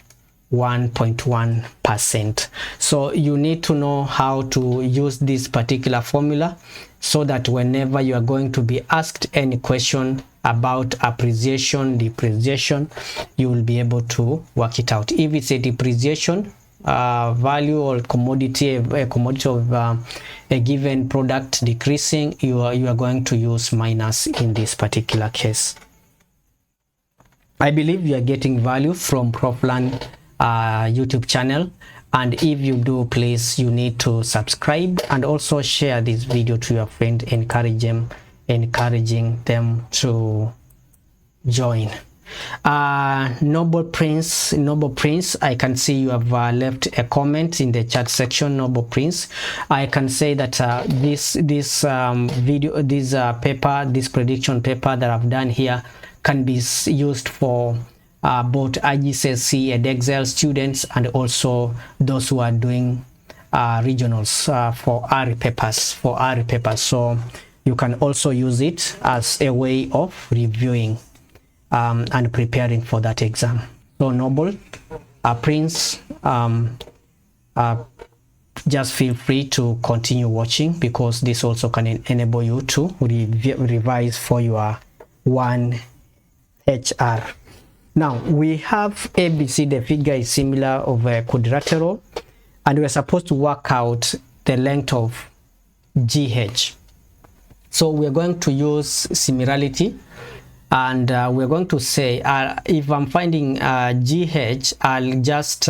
1.1%. So you need to know how to use this particular formula so that whenever you are going to be asked any question about appreciation, depreciation, you will be able to work it out. If it's a depreciation value or commodity, a commodity of a given product decreasing, you are going to use minus in this particular case. I believe you are getting value from ProfLearn YouTube channel, and if you do, please, you need to subscribe and also share this video to your friend, encouraging them to join. Noble Prince, I can see you have left a comment in the chat section. Noble Prince, I can say that this prediction paper that I've done here can be used for both IGCSE Edexcel students and also those who are doing regionals for RE papers. So you can also use it as a way of reviewing and preparing for that exam. So Noble, Prince, just feel free to continue watching, because this also can enable you to revise for your 1HR. Now we have ABC. The figure is similar of a quadrilateral, and we're supposed to work out the length of GH. So we're going to use similarity, and we're going to say if I'm finding GH, I'll just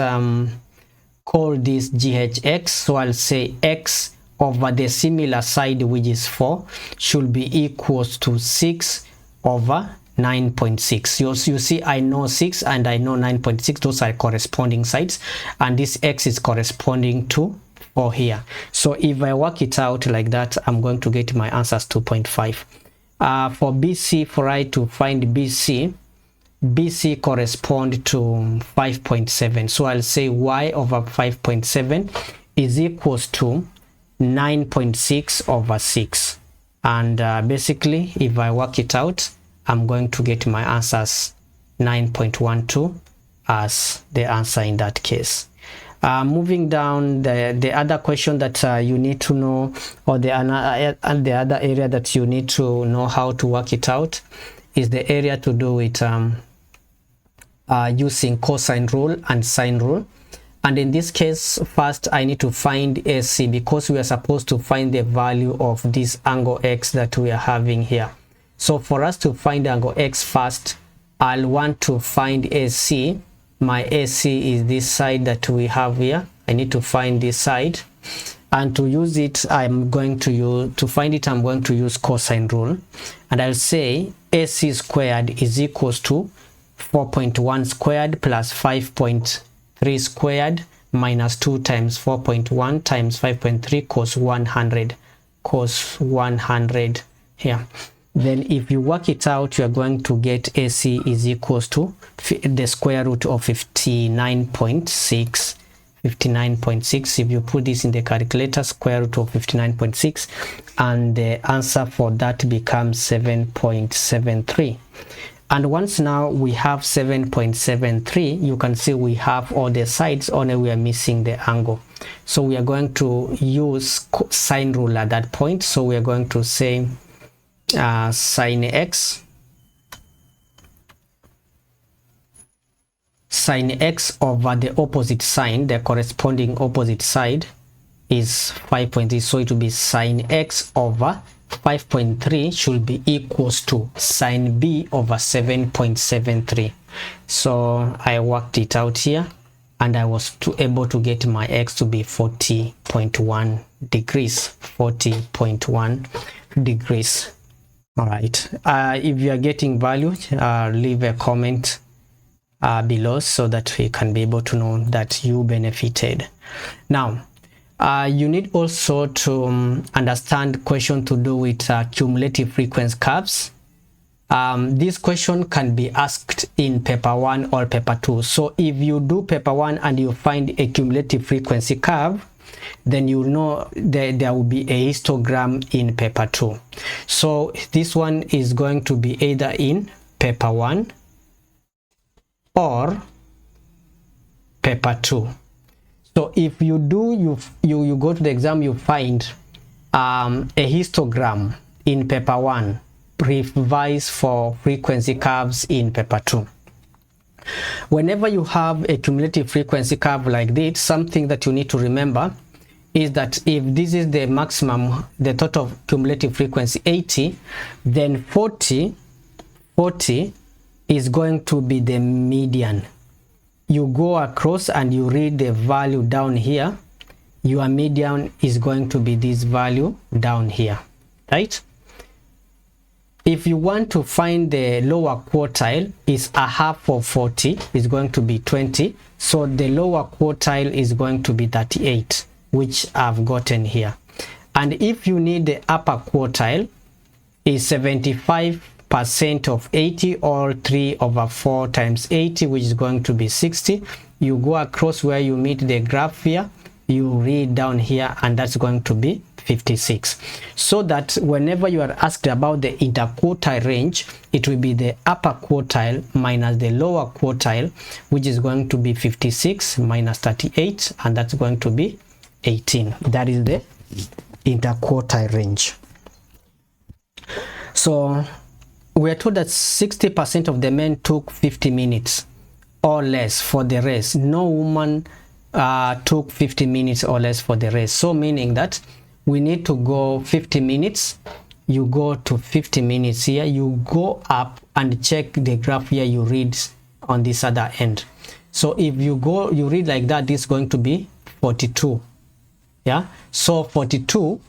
call this GHX. So I'll say X over the similar side, which is 4, should be equals to 6 over 9.6. You see, I know 6 and I know 9.6. Those are corresponding sides, and this X is corresponding to 4 here. So if I work it out like that, I'm going to get my answer as 2.5. For BC, for I to find BC correspond to 5.7. So I'll say Y over 5.7 is equals to 9.6 over 6. And basically, if I work it out, I'm going to get my answers 9.12 as the answer in that case. Moving down, the other question that you need to know, or the other area that you need to know how to work it out, is the area to do with using cosine rule and sine rule. And in this case, first I need to find AC, because we are supposed to find the value of this angle X that we are having here. So for us to find angle X first, I'll want to find AC. My AC is this side that we have here. I need to find this side, and to use it, I'm going to use cosine rule, and I'll say AC squared is equals to 4.1 squared plus 5.3 squared minus 2 times 4.1 times 5.3 cos 100 here. Then if you work it out, you are going to get AC is equals to the square root of 59.6. 59.6. If you put this in the calculator, square root of 59.6, and the answer for that becomes 7.73. And once now we have 7.73, you can see we have all the sides, only we are missing the angle. So we are going to use sine rule at that point. So we are going to say sine x over the opposite sine, the corresponding opposite side is 5.3. So it will be sine x over 5.3 should be equals to sine b over 7.73. So I worked it out here, and I was able to get my x to be 40.1 degrees. 40.1 degrees. All right. If you are getting value, leave a comment below, so that we can be able to know that you benefited. Now, you need also to understand question to do with cumulative frequency curves. This question can be asked in paper 1 or paper 2. So if you do paper 1 and you find a cumulative frequency curve, then you know there will be a histogram in paper 2. So this one is going to be either in paper 1 or paper 2. So if you do, you go to the exam, you find a histogram in paper 1, revise for frequency curves in paper 2. Whenever you have a cumulative frequency curve like this, something that you need to remember is that if this is the maximum, the total cumulative frequency 80, then 40 is going to be the median. You go across and you read the value down here, your median is going to be this value down here, right? If you want to find the lower quartile, is a half of 40, is going to be 20. So the lower quartile is going to be 38, which I've gotten here. And if you need the upper quartile, is 75 percent of 80, or 3/4 times 80, which is going to be 60. You go across where you meet the graph here, you read down here, and that's going to be 56. So that whenever you are asked about the interquartile range, it will be the upper quartile minus the lower quartile, which is going to be 56 minus 38, and that's going to be 18. That is the interquartile range. So we are told that 60% of the men took 50 minutes or less for the race. No woman took 50 minutes or less for the race. So meaning that we need to go 50 minutes. You go to 50 minutes here, you go up and check the graph here, you read on this other end. So if you go, you read like that, this is going to be 42. Yeah, so 42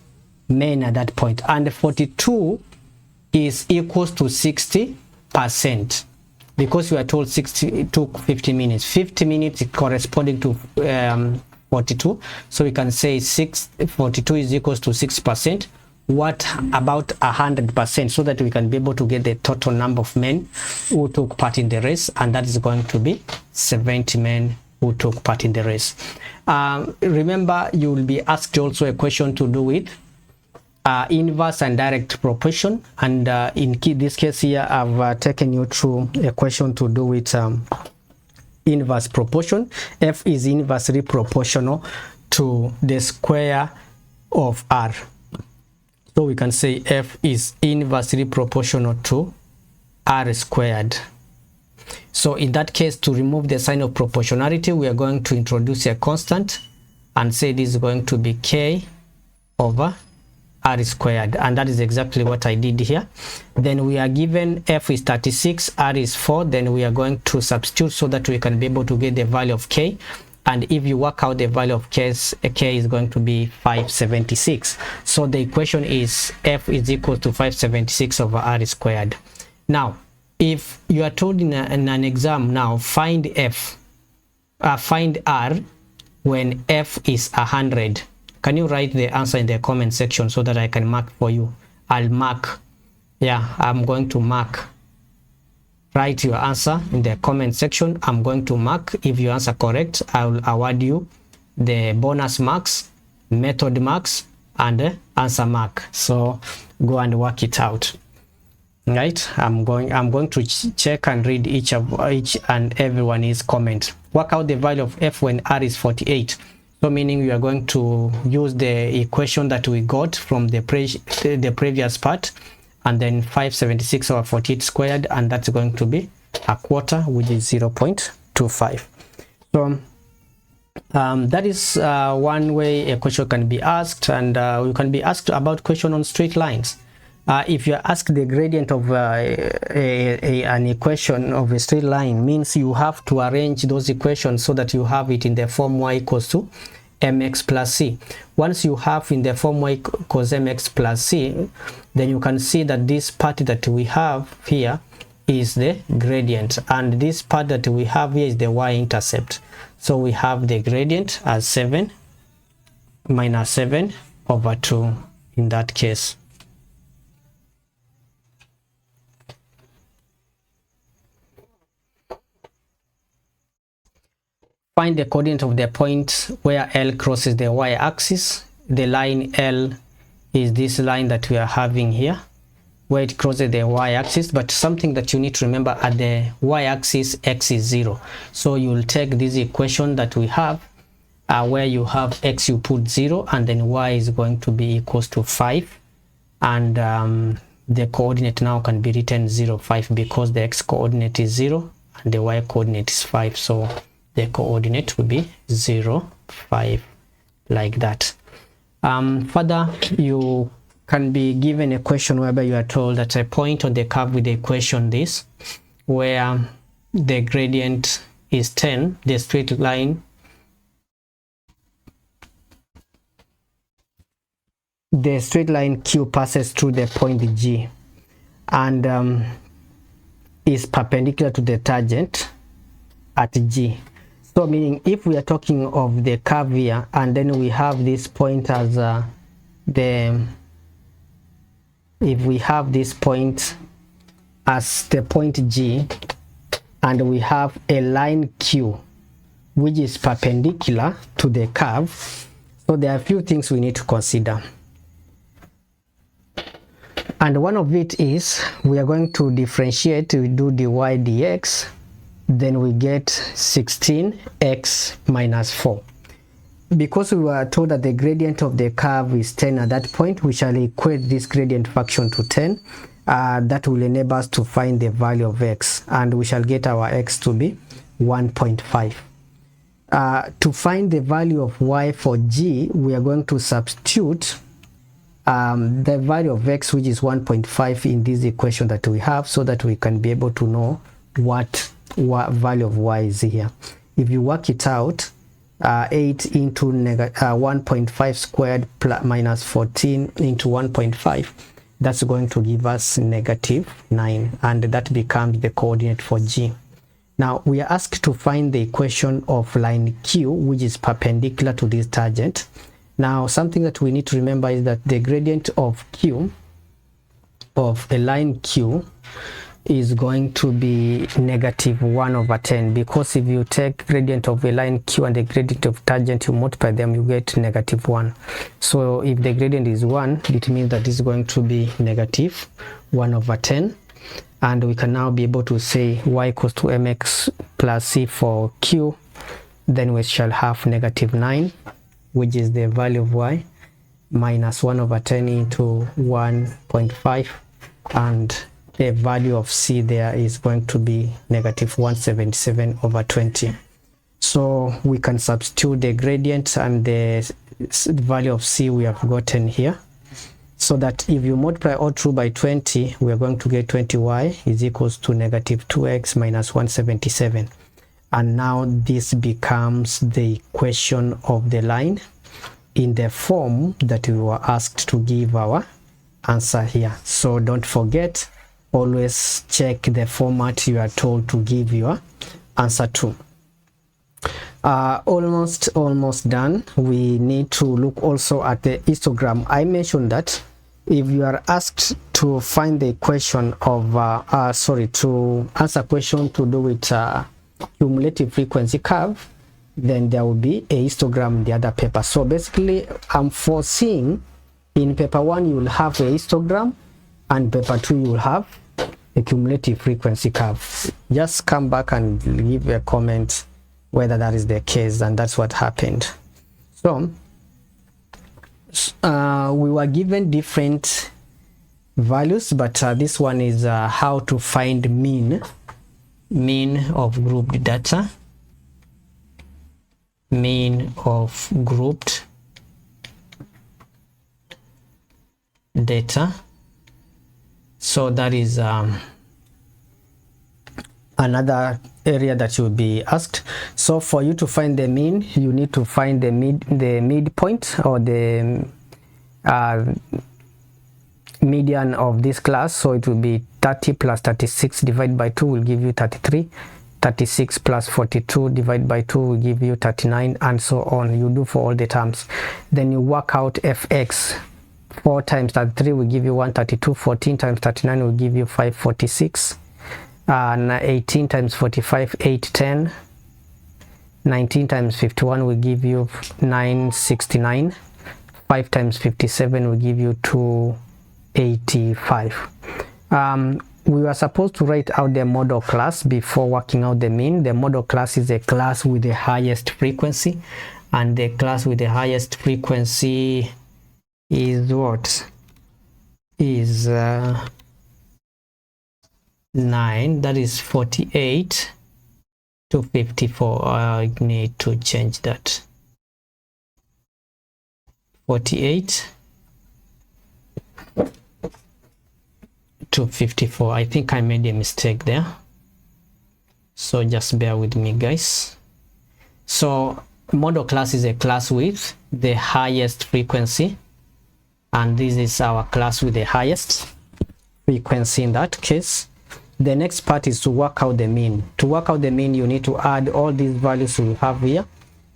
men at that point, and 42 is equals to 60%, because we are told 60 took 50 minutes. 50 minutes is corresponding to 42, so we can say 42 is equals to 6%. What about 100%, so that we can be able to get the total number of men who took part in the race, and that is going to be 70 men who took part in the race. Remember, you will be asked also a question to do with inverse and direct proportion, and in this case here I've taken you through a question to do with inverse proportion. F is inversely proportional to the square of R. So we can say F is inversely proportional to R squared. So in that case, to remove the sign of proportionality, we are going to introduce a constant and say this is going to be K over R squared, and that is exactly what I did here. Then we are given F is 36, R is 4, then we are going to substitute so that we can be able to get the value of K. And if you work out the value of K is going to be 576. So the equation is F is equal to 576 over R squared. Now, if you are told in an exam now, find find R when F is 100. Can you write the answer in the comment section so that I can mark for you? I'll mark. Yeah, I'm going to mark. Write your answer in the comment section. I'm going to mark. If you answer correct, I will award you the bonus marks, method marks, and answer mark. So go and work it out. Right? I'm going to check and read each and everyone's comment. Work out the value of F when R is 48. So meaning we are going to use the equation that we got from the previous part, and then 576 over 48 squared, and that's going to be a quarter, which is 0.25. So that is one way a question can be asked, and you can be asked about question on straight lines. If you are asked the gradient of an equation of a straight line, means you have to arrange those equations so that you have it in the form y equals to mx plus c. Once you have in the form y equals mx plus c, then you can see that this part that we have here is the gradient, and this part that we have here is the y-intercept. So we have the gradient as 7 minus 7 over 2 in that case. Find the coordinate of the point where L crosses the y-axis. The line L is this line that we are having here, where it crosses the y-axis, but something that you need to remember, at the y-axis x is 0. So you will take this equation that we have, where you have x, you put 0, and then y is going to be equals to 5, and the coordinate now can be written 0, 5, because the x coordinate is 0 and the y coordinate is 5. So the coordinate will be 0, 5, like that. Further, you can be given a question whereby you are told that a point on the curve with the equation this, where the gradient is 10, the straight line, Q passes through the point G and is perpendicular to the tangent at G. So meaning, if we are talking of the curve here, and then we have this point as if we have this point as the point G, and we have a line Q which is perpendicular to the curve. So there are a few things we need to consider, and one of it is we are going to differentiate. We do dy dx, then we get 16x minus 4. Because we were told that the gradient of the curve is 10 at that point, we shall equate this gradient function to 10. That will enable us to find the value of x, and we shall get our x to be 1.5. To find the value of y for G, we are going to substitute the value of x, which is 1.5, in this equation that we have, so that we can be able to know what value of y is here. If you work it out, 8 into 1.5 squared minus 14 into 1.5, that's going to give us -9, and that becomes the coordinate for G. Now we are asked to find the equation of line Q, which is perpendicular to this tangent. Now something that we need to remember is that the gradient of Q, of a line Q, is going to be -1/10, because if you take gradient of a line Q and the gradient of tangent, you multiply them, you get -1. So if the gradient is 1, it means that this is going to be -1/10, and we can now be able to say y equals to mx plus c for Q. Then we shall have -9, which is the value of y, minus 1/10 into 1.5, and the value of c there is going to be -177/20. So we can substitute the gradient and the value of c we have gotten here, so that if you multiply all through by 20, we are going to get 20y is equals to -2x minus 177. And now this becomes the equation of the line in the form that we were asked to give our answer here. So don't forget, always check the format you are told to give your answer to. Almost done. We need to look also at the histogram. I mentioned that if you are asked to find the equation of to answer a question to do with cumulative frequency curve, then there will be a histogram in the other paper. So basically, I'm foreseeing in paper 1 you will have a histogram, and paper 2 you will have a cumulative frequency curve. Just come back and leave a comment whether that is the case, and that's what happened. So we were given different values, but this one is how to find mean of grouped data, mean of grouped data. So that is another area that you'll be asked. So for you to find the mean, you need to find the midpoint, or the median of this class. So it will be 30 plus 36 divided by 2 will give you 33. 36 plus 42 divided by 2 will give you 39, and so on. You do for all the terms. Then you work out fx. 4 times 33 will give you 132. 14 times 39 will give you 546. 18 times 45, 810. 19 times 51 will give you 969. 5 times 57 will give you 285. We were supposed to write out the model class before working out the mean. The model class is a class with the highest frequency, and the class with the highest frequency is what? Is 9, that is 48 to 54. I need to change that. 48 to 54. I think I made a mistake there, so just bear with me, guys. So model class is a class with the highest frequency, and this is our class with the highest frequency in that case. The next part is to work out the mean. To work out the mean, you need to add all these values we have here,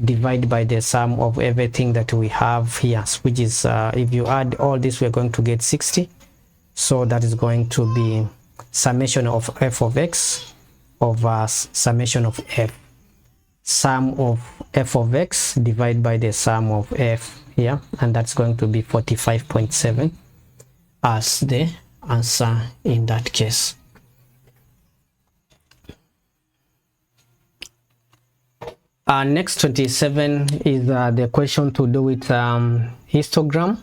divide by the sum of everything that we have here, which is if you add all this, we're going to get 60. So that is going to be summation of f of x over summation of f. Sum of f of x divided by the sum of f here, and that's going to be 45.7 as the answer in that case. Next 27 is the question to do with histogram,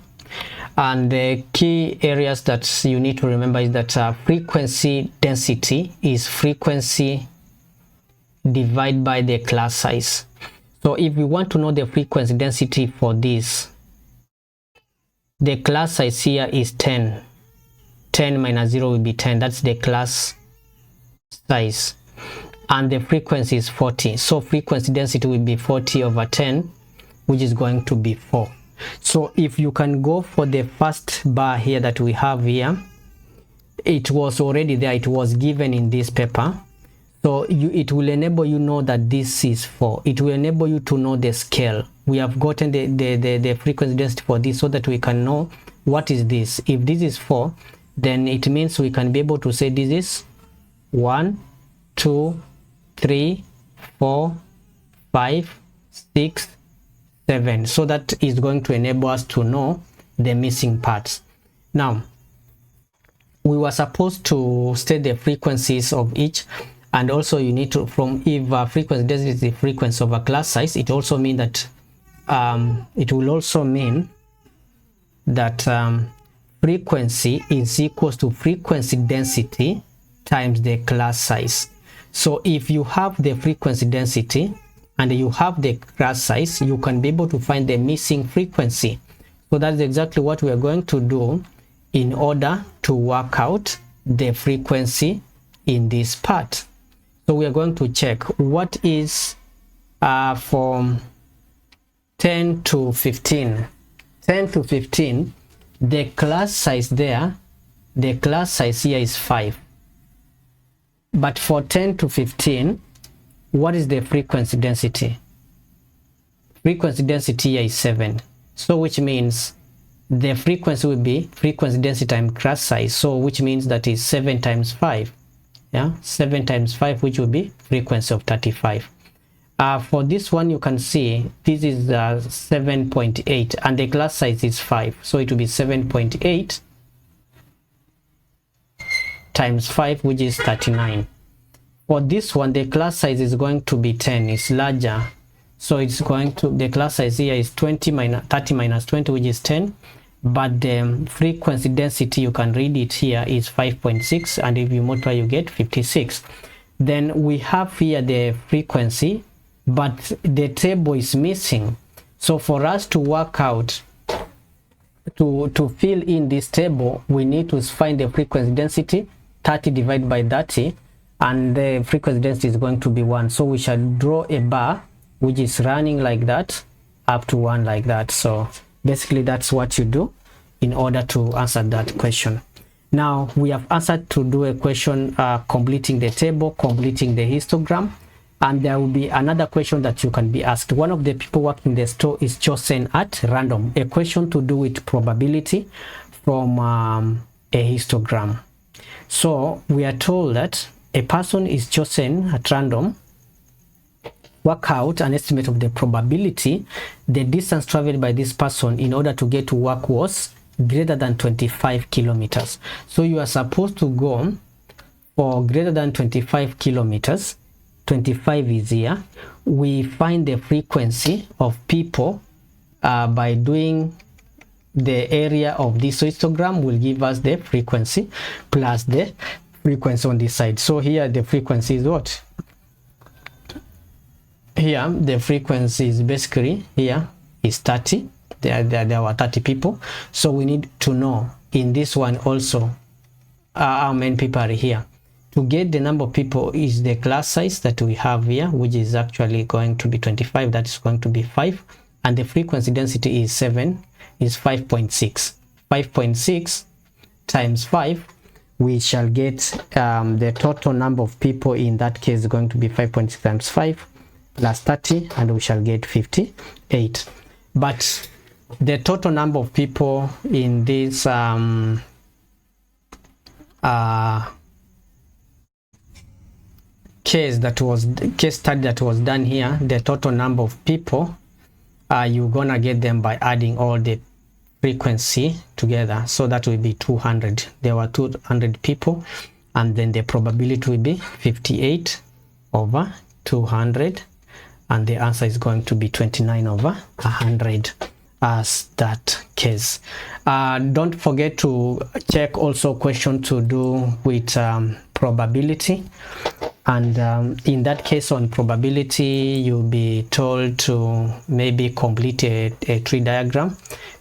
and the key areas that you need to remember is that frequency density is frequency divided by the class size. So if we want to know the frequency density for this, the class size here is 10. 10 minus 0 will be 10. That's the class size. And the frequency is 40. So frequency density will be 40 over 10, which is going to be 4. So if you can go for the first bar here that we have here, it was already there. It was given in this paper. So it will enable you know that this is 4. It will enable you to know the scale. We have gotten the frequency density for this so that we can know what is this. If this is 4, then it means we can be able to say this is 1, 2, 3, 4, 5, 6, 7. So that is going to enable us to know the missing parts. Now, we were supposed to state the frequencies of each, and also you need to, from if frequency density is the frequency of a class size, it also mean that it will also mean that frequency is equals to frequency density times the class size. So if you have the frequency density and you have the class size, you can be able to find the missing frequency. So that's exactly what we are going to do in order to work out the frequency in this part. So we are going to check what is from 10 to 15. 10 to 15, the class size there, the class size here is 5. But for 10 to 15, what is the frequency density? Frequency density here is 7. So which means the frequency will be frequency density times class size. So which means that is 7 times 5. Yeah, 7 times 5, which will be frequency of 35. For this one, you can see this is 7.8 and the class size is 5. So it will be 7.8 times 5, which is 39. For this one, the class size is going to be 10. It's larger. So it's going to, the class size here is 30 minus 20, which is 10. But the frequency density, you can read it here, is 5.6, and if you multiply you get 56. Then we have here the frequency, but the table is missing. So for us to work out, to fill in this table, we need to find the frequency density, 30 divided by 30, and the frequency density is going to be 1. So we shall draw a bar which is running like that up to 1 like that. So basically that's what you do in order to answer that question. Now we have answered to do a question completing the table, completing the histogram, and there will be another question that you can be asked. One of the people working the store is chosen at random, a question to do with probability from a histogram. So we are told that a person is chosen at random. Work out an estimate of the probability the distance traveled by this person in order to get to work was greater than 25 kilometers. So you are supposed to go for greater than 25 kilometers. 25 is here. We find the frequency of people by doing the area of this histogram will give us the frequency plus the frequency on this side. So here the frequency is what? Here the frequency is basically here is 30. There were 30 people. So we need to know in this one also how many people are here. To get the number of people is the class size that we have here, which is actually going to be 25. That is going to be 5. And the frequency density is 7, is 5.6. 5.6 times 5, we shall get the total number of people in that case is going to be 5.6 times 5 plus 30, and we shall get 58. But the total number of people in this case study that was done here, the total number of people, you're gonna get them by adding all the frequency together. So that will be 200. There were 200 people, and then the probability will be 58 over 200, and the answer is going to be 29 over 100 as that case. Don't forget to check also question to do with probability, and in that case on probability you'll be told to maybe complete a tree diagram.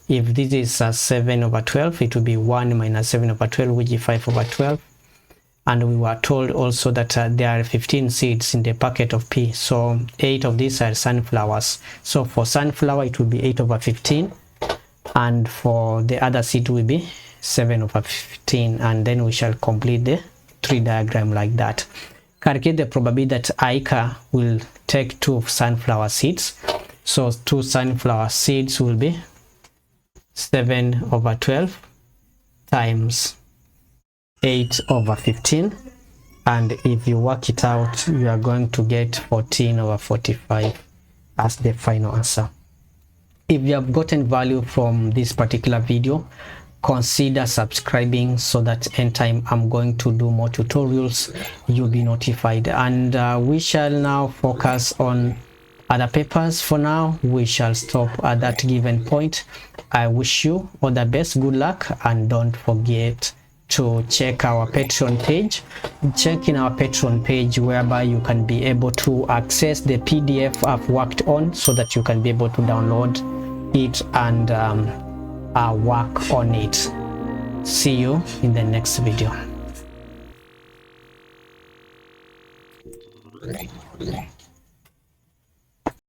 If this is 7 over 12, it will be 1 minus 7 over 12, which is 5 over 12. And we were told also that there are 15 seeds in the packet of pea, so 8 of these are sunflowers. So for sunflower it will be 8 over 15, and for the other seed will be 7 over 15, and then we shall complete the tree diagram like that. Calculate the probability that Aika will take 2 sunflower seeds. So 2 sunflower seeds will be 7 over 12 times 8 over 15, and if you work it out you are going to get 14 over 45 as the final answer. If you have gotten value from this particular video, consider subscribing so that anytime I'm going to do more tutorials you'll be notified. And we shall now focus on other papers. For now we shall stop at that given point. I wish you all the best, good luck, and don't forget to check our Patreon page. Check in our Patreon page, whereby you can be able to access the PDF I've worked on, so that you can be able to download it and work on it. See you in the next video.